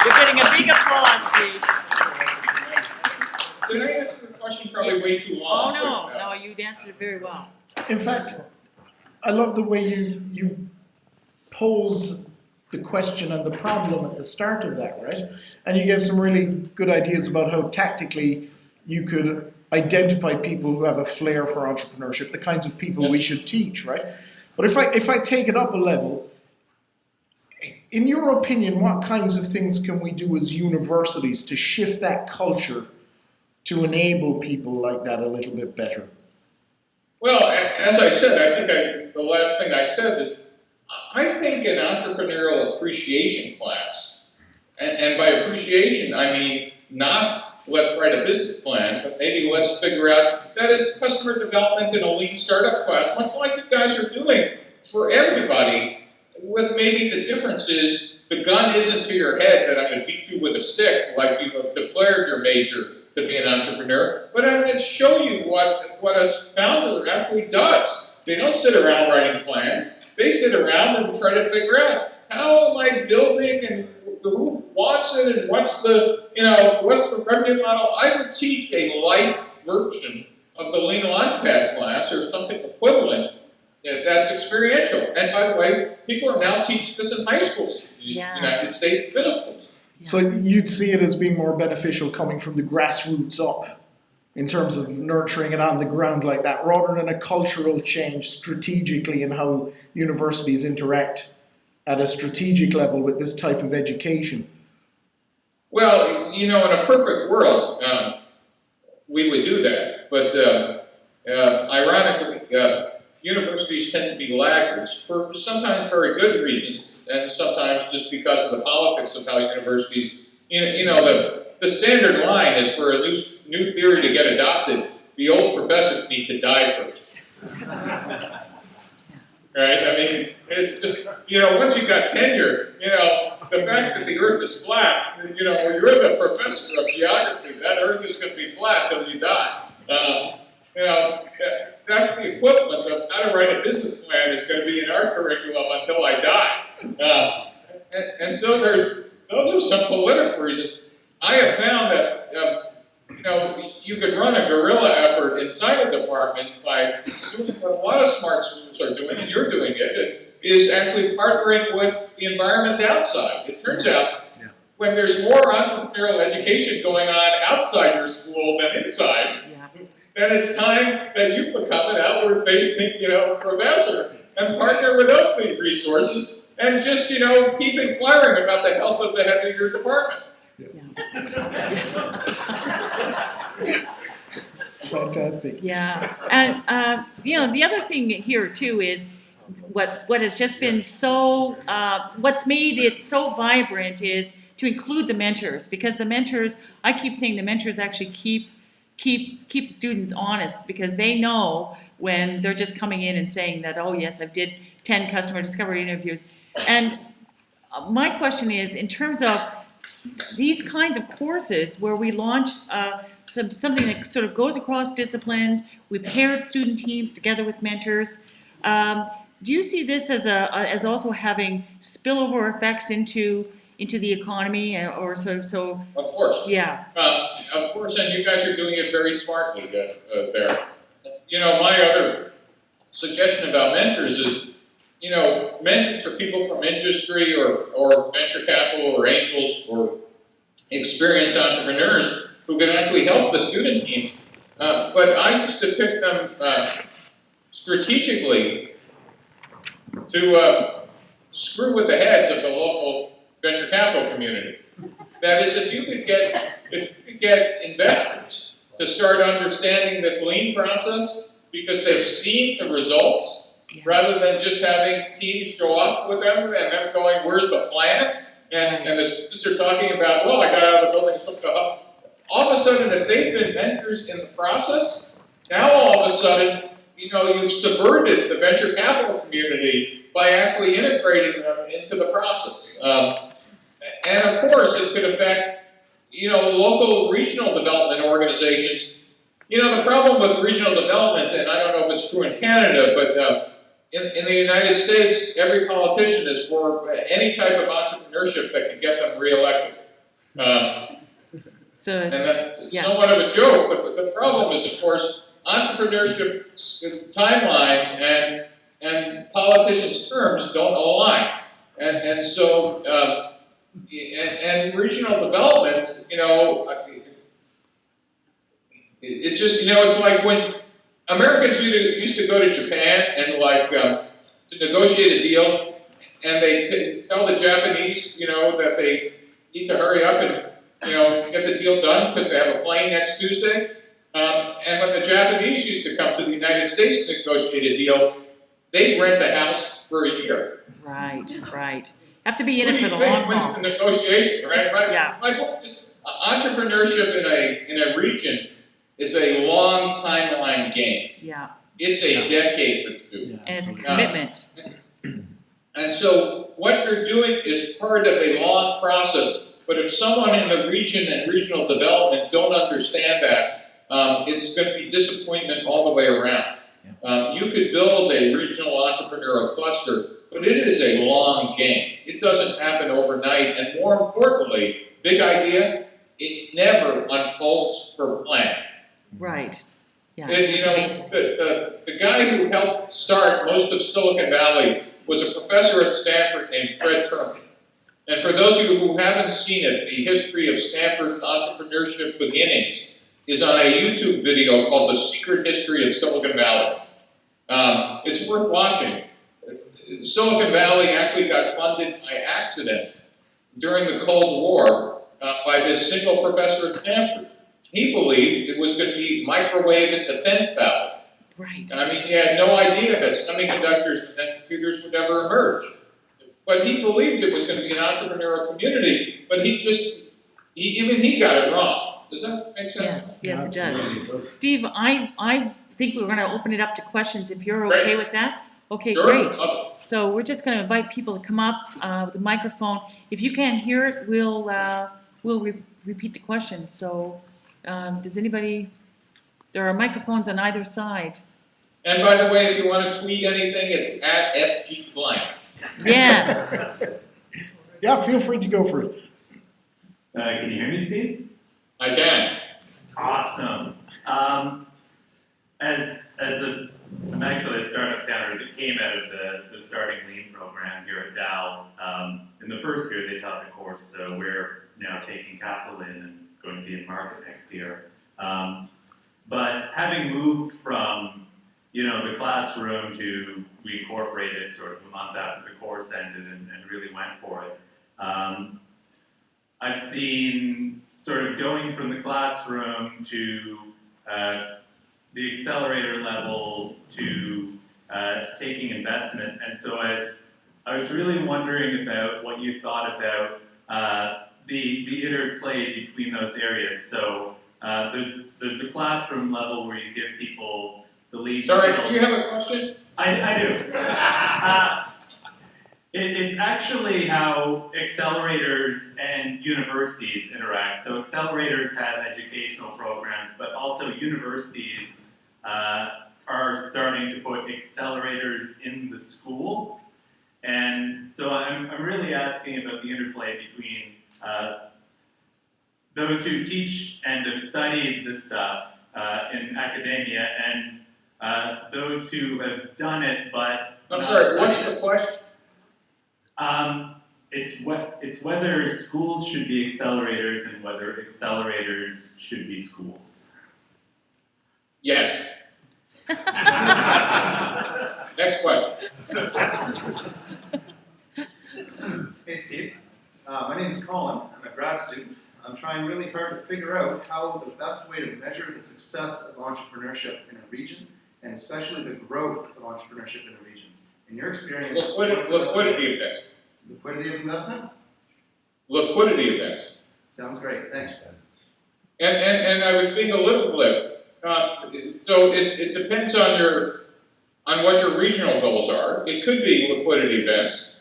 You're getting a big applause, Steve. Did I answer the question probably way too long? Oh, no, you answered it very well. In fact, I love the way you posed the question and the problem at the start of that, right? And you gave some really good ideas about how tactically you could identify people who have a flair for entrepreneurship, the kinds of people we should teach, right? But if I take it up a level, in your opinion, what kinds of things can we do as universities to shift that culture to enable people like that a little bit better? Well, as I said, I think the last thing I said is, I think an entrepreneurial appreciation class, and by appreciation, I mean not let's write a business plan, but maybe let's figure out that it's customer development in a lean startup class, much like you guys are doing for everybody, with maybe the difference is the gun isn't to your head that I'm going to beat you with a stick like you have declared your major to be an entrepreneur, but I'm going to show you what a founder actually does. They don't sit around writing plans. They sit around and try to figure out, how am I building and who wants it and what's the revenue model? I would teach a light version of the Lean Launchpad class or something equivalent that's experiential. And by the way, people are now teaching this in high schools, United States middle schools. So you'd see it as being more beneficial coming from the grassroots up, in terms of nurturing it on the ground like that, rather than a cultural change strategically in how universities interact at a strategic level with this type of education. Well, in a perfect world, we would do that. But ironically, universities tend to be laggards for sometimes very good reasons, and sometimes just because of the politics of how universities, the standard line is for a new theory to get adopted, the old professors need to die first. Right? I mean, it's just, once you got tenure, the fact that the earth is flat, when you're the professor of geography, that earth is going to be flat till you die. That's the equivalent of how to write a business plan is going to be in our curriculum until I die. And so those are some political reasons. I have found that, you could run a guerrilla effort inside a department by doing what a lot of smart schools are doing, and you're doing it, is actually partnering with the environment outside. It turns out when there's more entrepreneurial education going on outside your school than inside, then it's time that you become an outward-facing, professor and partner with open resources and just, keep inquiring about the health of the head of your department. Fantastic. Yeah, and the other thing here too is what has just been so what's made it so vibrant is to include the mentors, because the mentors, I keep saying the mentors actually keep the students honest, because they know when they're just coming in and saying that, oh yes, I did 10 customer discovery interviews. And my question is, in terms of these kinds of courses where we launch something that sort of goes across disciplines, we pair student teams together with mentors. Do you see this as also having spillover effects into the economy, or so? Of course. Yeah. Of course, and you guys are doing it very smartly there. My other suggestion about mentors is, mentors are people from industry or venture capital or angels or experienced entrepreneurs who can actually help the student teams. But I used to pick them strategically to screw with the heads of the local venture capital community. That is, if you could get investors to start understanding this lean process because they've seen the results, rather than just having teams show up with them and them going, where's the plan? And the students are talking about, well, I got out of the building, spoke to hub. All of a sudden, if they've been mentors in the process, now all of a sudden, you've subverted the venture capital community by actually integrating them into the process. And of course, it could affect, local regional development organizations. The problem with regional development, and I don't know if it's true in Canada, but in the United States, every politician is for any type of entrepreneurship that can get them reelected. And that's somewhat of a joke, but the problem is, of course, entrepreneurship timelines and politicians' terms don't align. And so, and regional development, It just, it's like when Americans used to go to Japan and to negotiate a deal, and they tell the Japanese, that they need to hurry up and, get the deal done because they have a plane next Tuesday. And when the Japanese used to come to the United States to negotiate a deal, they'd rent the house for a year. Right. Have to be in it for the long When's haul. the negotiation, right? Yeah. My point is, entrepreneurship in a region is a long timeline game. Yeah, It's a decade or two. Yeah, and it's a absolutely. commitment. And so what you're doing is part of a long process, but if someone in the region and regional development don't understand that, it's going to be disappointment all the way around. You could build a regional entrepreneurial cluster, but it is a long game. It doesn't happen overnight, and more importantly, big idea, it never unfolds per plan. Right. Yeah. And, the guy who helped start most of Silicon Valley was a professor at Stanford named Fred Terman. And for those of you who haven't seen it, the history of Stanford entrepreneurship beginnings is on a YouTube video called The Secret History of Silicon Valley. It's worth watching. Silicon Valley actually got funded by accident during the Cold War by this single professor at Stanford. He believed it was going to be microwave and defense valley. Right. I mean, he had no idea that semiconductors and then computers would ever emerge. But he believed it was going to be an entrepreneurial community, but even he got it wrong. Does that make sense? Yes, it Absolutely, does. Steve, I think we're going to open it up to questions if you're Great. okay with that. Okay, Sure. great. So we're just going to invite people to come up with the microphone. If you can't hear it, we'll repeat the question. So does anybody? There are microphones on either side. And by the way, if you want to tweet anything, it's at FG blank. Yes. Yeah, feel free to go for it. Can you hear me, Steve? I can. Awesome. As I'm actually a startup founder that came out of the Starting Lean program here at Dow. In the first year, they taught the course, so we're now taking capital in and going to be in market next year. But having moved from the classroom to we incorporated sort of a month after the course ended and really went for it. I've seen sort of going from the classroom to the accelerator level to taking investment, and so I was really wondering about what you thought about the interplay between those areas. So there's the classroom level where you give people the lead Sorry, skills. do you have a question? I do. It's actually how accelerators and universities interact. So accelerators have educational programs, but also universities are starting to put accelerators in the school. And so I'm really asking about the interplay between those who teach and have studied this stuff in academia and those who have done it but I'm not sorry, what's studied the it. question? It's whether schools should be accelerators and whether accelerators should be schools. Yes. Next question. Hey Steve, my name is Colin. I'm a grad student. I'm trying really hard to figure out how the best way to measure the success of entrepreneurship in a region, and especially the growth of entrepreneurship in a region. In your experience, what's the best way? Liquidity events. Liquidity of investment? Liquidity events. Sounds great, thanks. And I was being a little glib. So it depends on what your regional goals are. It could be liquidity events.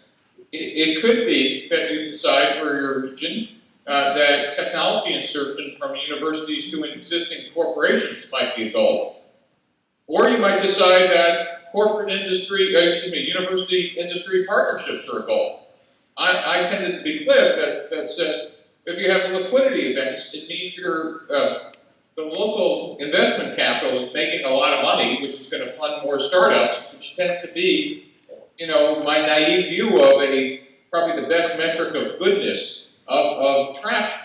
It could be that you decide for your region that technology insertion from universities to existing corporations might be a goal. Or you might decide that university industry partnerships are a goal. I tended to be glib that says if you have liquidity events, it means the local investment capital is making a lot of money, which is going to fund more startups, which tend to be, my naive view of probably the best metric of goodness of traction.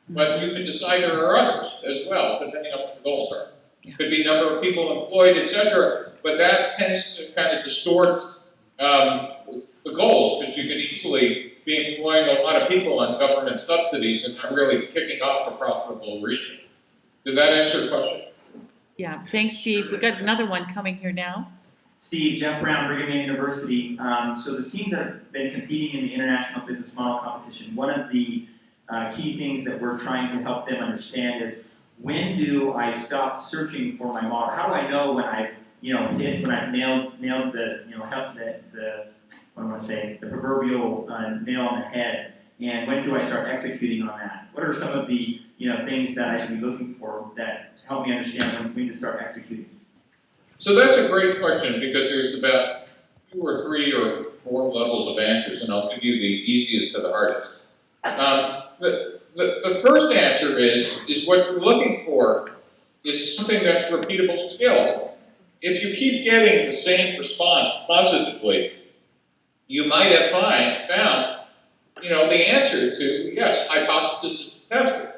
But you can decide there are others as well, depending on what the goals are. Yeah. Could be number of people employed, etc. But that tends to kind of distort the goals, because you could easily be employing a lot of people on government subsidies and not really kicking off a profitable region. Did that answer the question? Yeah, thanks, Steve. We've got another one coming here now. Steve, Jeff Brown, Brigham Young University. So the teams that have been competing in the international business model competition, one of the key things that we're trying to help them understand is, when do I stop searching for my model? How do I know when I, when I've nailed the, help the what do I want to say, the proverbial nail on the head, and when do I start executing on that? What are some of the, things that I should be looking for that help me understand when to start executing? So that's a great question, because there's about 2 or 3 or 4 levels of answers, and I'll give you the easiest to the hardest. The first answer is what you're looking for is something that's repeatable and scalable. If you keep getting the same response positively, you might have found the answer to, yes, hypothesis tested.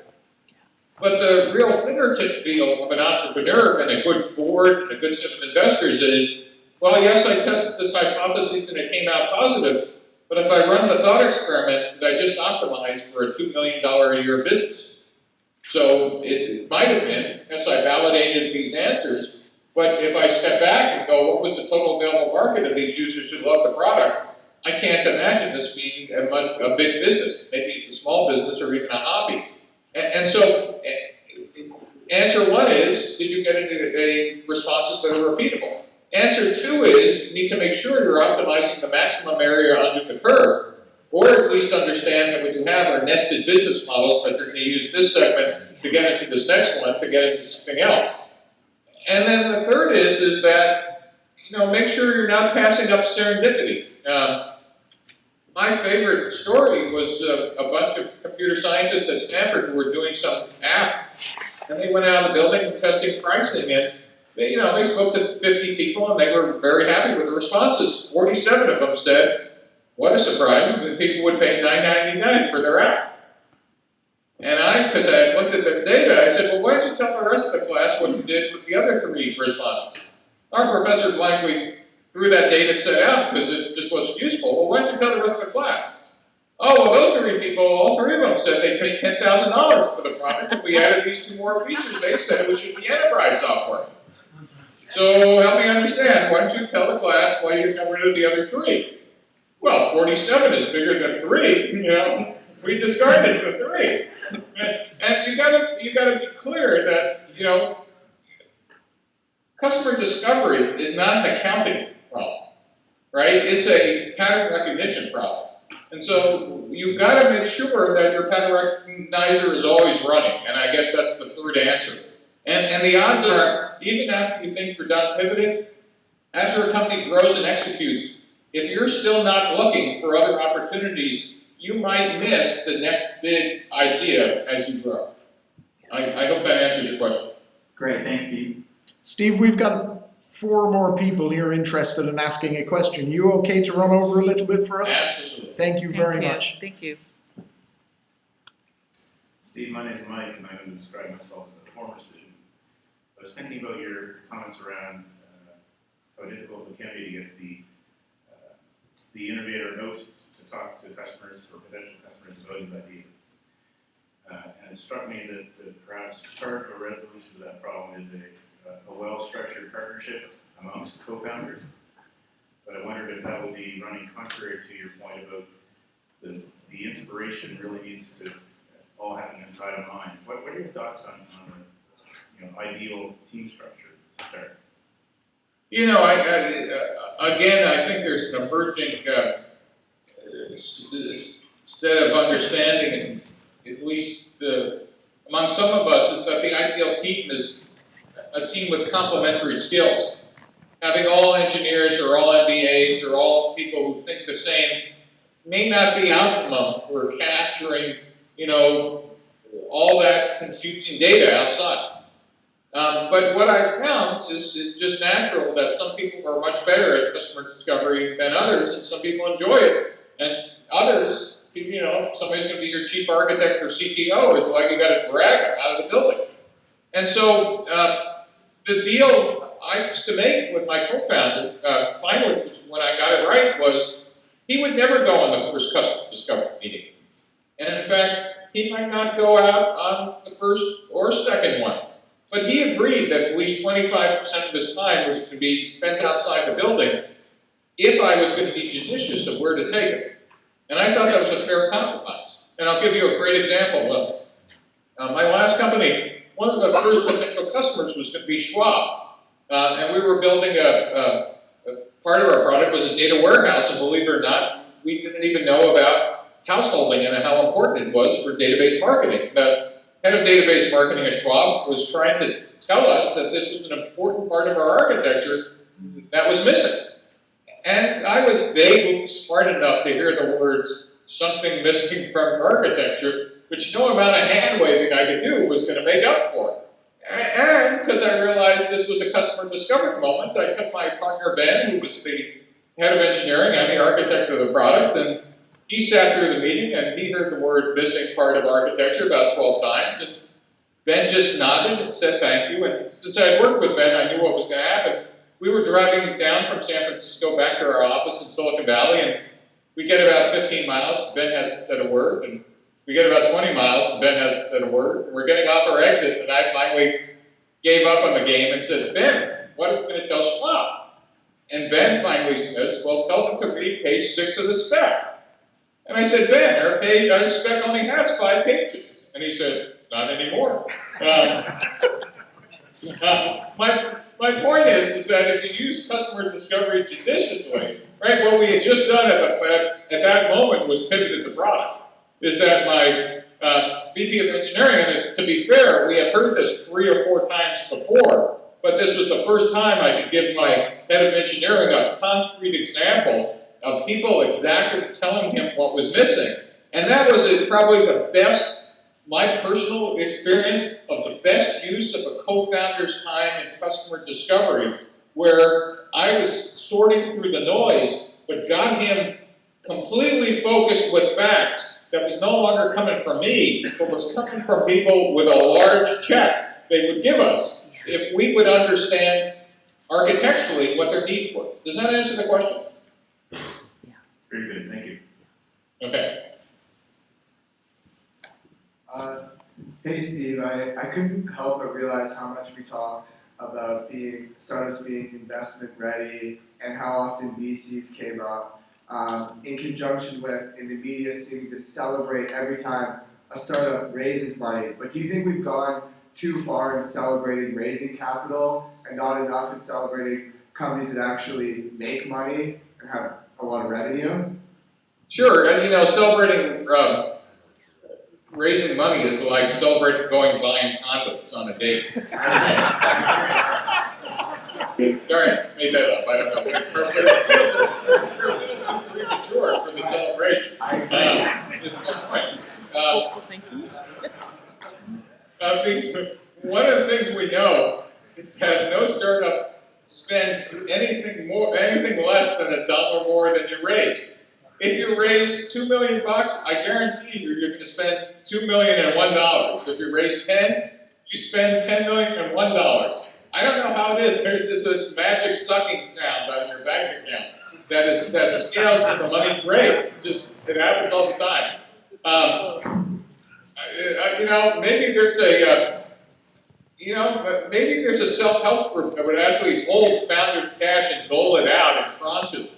But the real fingertip feel of an entrepreneur and a good board and a good set of investors is, well, yes, I tested this hypothesis and it came out positive, but if I run the thought experiment, I just optimized for a $2 million a year business. So it might have been, yes, I validated these answers, but if I step back and go, what was the total available market of these users who love the product? I can't imagine this being a big business. Maybe it's a small business or even a hobby. And so, answer 1 is, did you get any responses that are repeatable? Answer 2 is, you need to make sure you're optimizing the maximum area under the curve, or at least understand that what you have are nested business models, that you're going to use this segment to get into this next one to get into something else. And then the third is that, make sure you're not passing up serendipity. My favorite story was a bunch of computer scientists at Stanford who were doing some app, and they went out of the building testing pricing, and they spoke to 50 people, and they were very happy with the responses. 47 of them said, what a surprise, that people would pay $9.99 for their app. And because I looked at the data, I said, well, why don't you tell the rest of the class what you did with the other 3 responses? Our professor blankly threw that data set out because it just wasn't useful. Well, why don't you tell the rest of the class? Oh, well, those 3 people, all 3 of them said they paid $10,000 for the product. If we added these 2 more features, they said it should be enterprise software. So help me understand, why don't you tell the class why you got rid of the other 3? Well, 47 is bigger than 3, we discarded the 3. And you gotta be clear that, customer discovery is not an accounting problem, right? It's a pattern recognition problem. And so you've got to make sure that your pattern recognizer is always running, and I guess that's the 3rd answer. And the odds are, even after you think you're done pivoting, after a company grows and executes, if you're still not looking for other opportunities, you might miss the next big idea as you grow. I hope that answers your question. Great, thanks, Steve. Steve, we've got 4 more people here interested in asking a question. You okay to run over a little bit for us? Absolutely. Thank you very much. Thank you. Steve, my name is Mike, and I'm going to describe myself as a former student. I was thinking about your comments around how difficult it can be to get the innovator out to talk to customers or potential customers about his idea. And it struck me that perhaps part of a resolution to that problem is a well-structured partnership amongst co-founders. But I wondered if that would be running contrary to your point about the inspiration really needs to all happen inside a mind. What are your thoughts on an ideal team structure to start? I think there's an emerging set of understanding, at least among some of us, is that the ideal team is a team with complementary skills. Having all engineers or all MBAs or all people who think the same may not be optimum for capturing, all that confusing data outside. But what I found is it's just natural that some people are much better at customer discovery than others, and some people enjoy it. And others, you know, somebody's going to be your chief architect or CTO, is like you got to drag them out of the building. And so the deal I used to make with my co-founder, finally, when I got it right, was he would never go on the first customer discovery meeting. And in fact, he might not go out on the first or second one. But he agreed that at least 25% of his time was to be spent outside the building if I was going to be judicious of where to take it. And I thought that was a fair compromise. And I'll give you a great example. My last company, one of the first potential customers was going to be Schwab. And we were building a part of our product was a data warehouse, and believe it or not, we didn't even know about householding and how important it was for database marketing. The head of database marketing at Schwab was trying to tell us that this was an important part of our architecture that was missing. And I was vaguely smart enough to hear the words, something missing from architecture, which no amount of hand-waving I could do was going to make up for it. And because I realized this was a customer discovery moment, I took my partner Ben, who was the head of engineering and the architect of the product, and he sat through the meeting and he heard the word missing part of architecture about 12 times, and Ben just nodded and said thank you. And since I had worked with Ben, I knew what was going to happen. We were driving down from San Francisco back to our office in Silicon Valley, and we get about 15 miles, Ben hasn't said a word, and we get about 20 miles, and Ben hasn't said a word, and we're getting off our exit, and I finally gave up on the game and said, Ben, what are we going to tell Schwab? And Ben finally says, well, tell them to read page 6 of the spec. And I said, Ben, our spec only has 5 pages. And he said, not anymore. My point is that if you use customer discovery judiciously, right, what we had just done at that moment was pivoted the product. Is that my VP of engineering, and to be fair, we had heard this 3 or 4 times before, but this was the first time I could give my head of engineering a concrete example of people exactly telling him what was missing. And that was probably the best, my personal experience of the best use of a co-founder's time in customer discovery, where I was sorting through the noise, but got him completely focused with facts that was no longer coming from me, but was coming from people with a large check they would give us if we would understand architecturally what their needs were. Does that answer the question? Very good, thank you. Okay. Hey Steve, I couldn't help but realize how much we talked about startups being investment ready and how often VCs came up in conjunction with, in the media, seeming to celebrate every time a startup raises money. But do you think we've gone too far in celebrating raising capital and not enough in celebrating companies that actually make money and have a lot of revenue? Sure, and celebrating raising money is like celebrating buying condoms on a date. Sorry, I made that up. I don't know. It's a little premature for the celebration. One of the things we know is that no startup spends anything less than $1 more than you raise. If you raise $2 million, I guarantee you're going to spend $2 million and $1. If you raise 10, you spend $10 million and $1. I don't know how it is. There's just this magic sucking sound on your bank account that scales with the money you raise. It happens all the time. Maybe there's a self-help group that would actually hold founder cash and dole it out in tranches.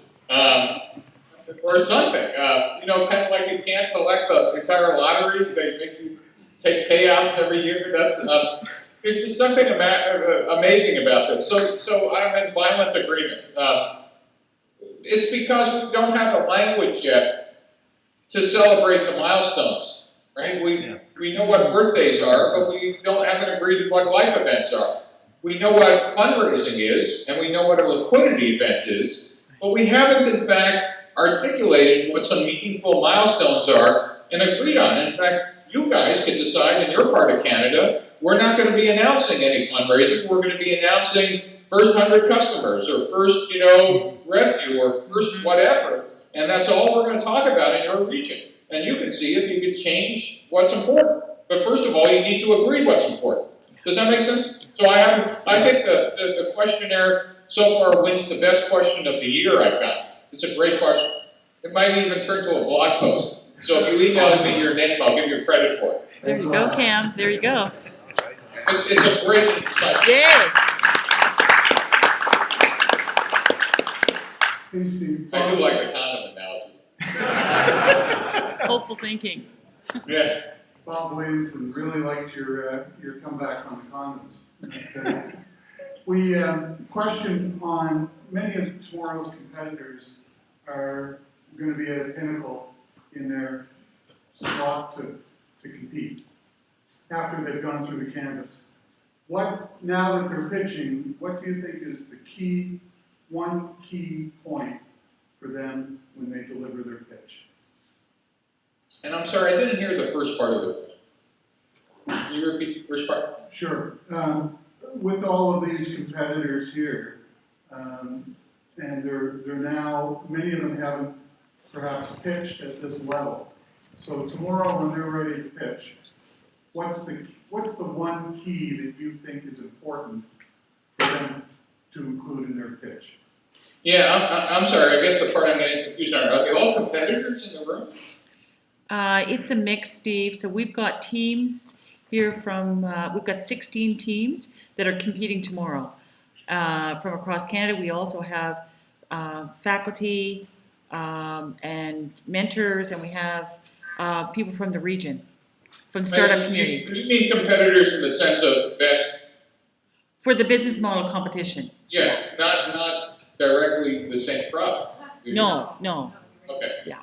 Or something, kind of like you can't collect the entire lottery, they make you take payouts every year. There's just something amazing about this. So I'm in violent agreement. It's because we don't have a language yet to celebrate the milestones, right? We know what birthdays are, but we don't haven't agreed what life events are. We know what fundraising is, and we know what a liquidity event is, but we haven't, in fact, articulated what some meaningful milestones are and agreed on. In fact, you guys can decide in your part of Canada, we're not going to be announcing any fundraising, we're going to be announcing first 100 customers or first, revenue or first whatever, and that's all we're going to talk about in your region. and you can see if you could change what's important. But first of all, you need to agree what's important. Does that make sense? So I think the questionnaire so far wins the best question of the year I've got. It's a great question. It might even turn to a blog post. So if you email me your name, I'll give you credit for it. There you go, Cam. There you go. It's a great insight. Yay! Hey, Steve. I do like the condom analogy. Hopeful thinking. Yes. Bob Williamson, really liked your comeback on the condoms. We questioned on many of tomorrow's competitors are going to be at a pinnacle in their spot to compete after they've gone through the canvas. What, now that they're pitching, what do you think is the one key point for them when they deliver their pitch? And I'm sorry, I didn't hear the first part of it. Can you repeat the first part? Sure. With all of these competitors here, and they're now, many of them haven't perhaps pitched at this level. So tomorrow when they're ready to pitch, what's the one key that you think is important for them to include in their pitch? Yeah, I'm sorry, I guess the part I'm getting confused on, are they all competitors in the room? It's a mix, Steve. So we've got teams here from, we've got 16 teams that are competing tomorrow. From across Canada, we also have faculty and mentors, and we have people from the region, from the startup community. You mean competitors in the sense of best? For the business model competition. Yeah, not directly the same product. No. Okay. Yeah.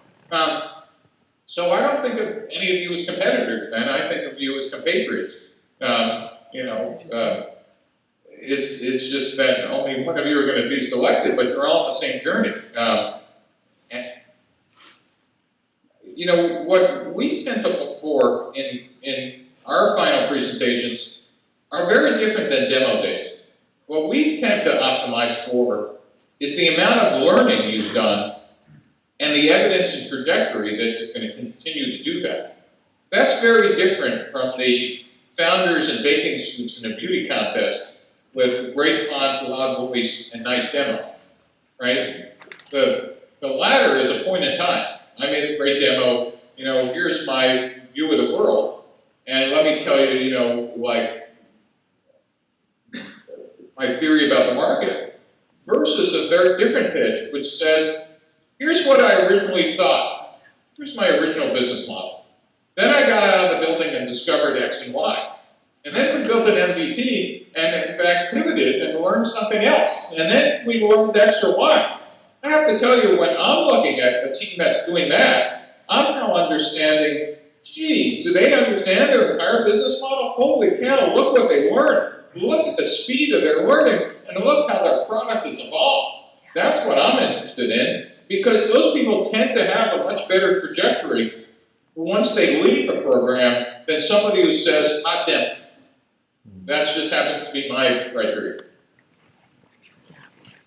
So I don't think of any of you as competitors then, I think of you as compatriots. That's interesting. It's just that only one of you are going to be selected, but you're all on the same journey. And what we tend to look for in our final presentations are very different than demo days. What we tend to optimize for is the amount of learning you've done and the evidence and trajectory that you're going to continue to do that. That's very different from the founders and bathing suits in a beauty contest with great font, loud voice, and nice demo, right? The latter is a point in time. I made a great demo, here's my view of the world, and let me tell you, my theory about the market, versus a very different pitch, which says, here's what I originally thought. Here's my original business model. Then I got out of the building and discovered X and Y. And then we built an MVP and in fact pivoted and learned something else. And then we learned X or Y. I have to tell you, when I'm looking at a team that's doing that, I'm now understanding, gee, do they understand their entire business model? Holy cow, look what they learned. Look at the speed of their learning and look how their product has evolved. That's what I'm interested in, because those people tend to have a much better trajectory once they leave the program than somebody who says, hot demo. That just happens to be my criteria.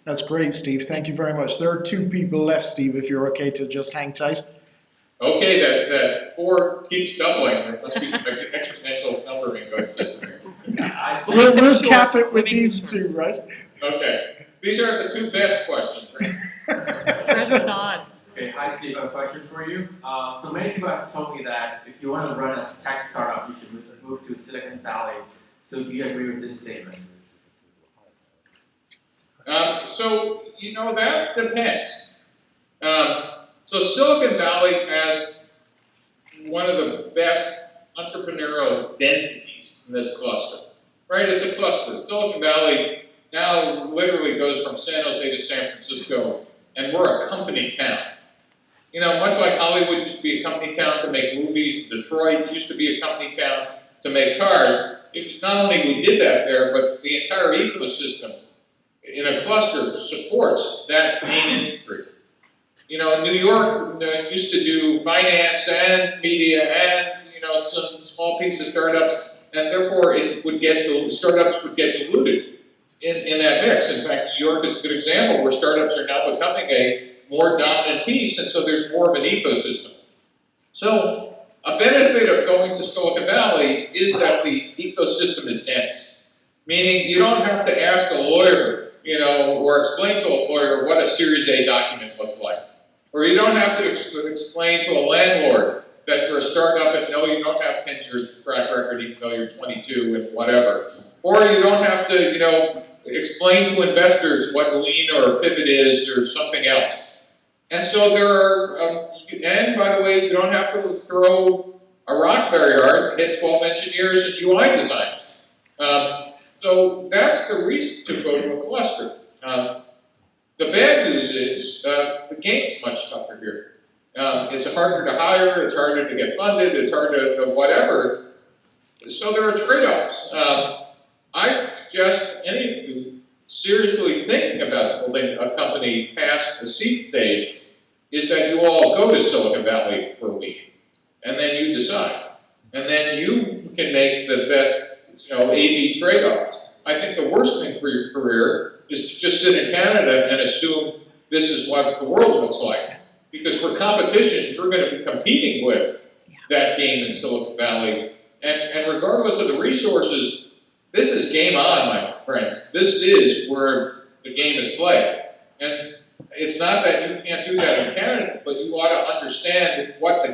That's great, Steve. Thank you very much. There are 2 people left, Steve, if you're okay to just hang tight. Okay, that 4 keeps doubling. There must be some exponential numbering going system here. We'll cap it with these 2, right? Okay. These are the 2 best questions. Pressure's on. Okay, hi Steve, I have a question for you. So many people have told me that if you want to run a tech startup, you should move to Silicon Valley. So do you agree with this statement? That depends. So Silicon Valley has one of the best entrepreneurial densities in this cluster, right? It's a cluster. Silicon Valley now literally goes from San Jose to San Francisco, and we're a company town. Much like Hollywood used to be a company town to make movies, Detroit used to be a company town to make cars. It was not only we did that there, but the entire ecosystem in a cluster supports that main industry. New York used to do finance and media and some small piece of startups, and therefore startups would get diluted in that mix. In fact, New York is a good example where startups are now becoming a more dominant piece, and so there's more of an ecosystem. So a benefit of going to Silicon Valley is that the ecosystem is dense, meaning you don't have to ask a lawyer, or explain to a lawyer what a Series A document looks like. Or you don't have to explain to a landlord that you're a startup and no, you don't have 10 years of track record even though you're 22 and whatever. Or you don't have to, explain to investors what lean or pivot is or something else. And so there are, and by the way, you don't have to throw a rock very hard to hit 12 engineers and UI designers. So that's the reason to go to a cluster. The bad news is the game's much tougher here. It's harder to hire, it's harder to get funded, it's harder to whatever. So there are trade-offs. I suggest any of you seriously thinking about building a company past the seed stage is that you all go to Silicon Valley for a week, and then you decide. And then you can make the best, A/B trade-offs. I think the worst thing for your career is to just sit in Canada and assume this is what the world looks like. Because for competition, you're going to be competing with that game in Silicon Valley. And regardless of the resources, this is game on, my friends. This is where the game is played. And it's not that you can't do that in Canada, but you ought to understand what the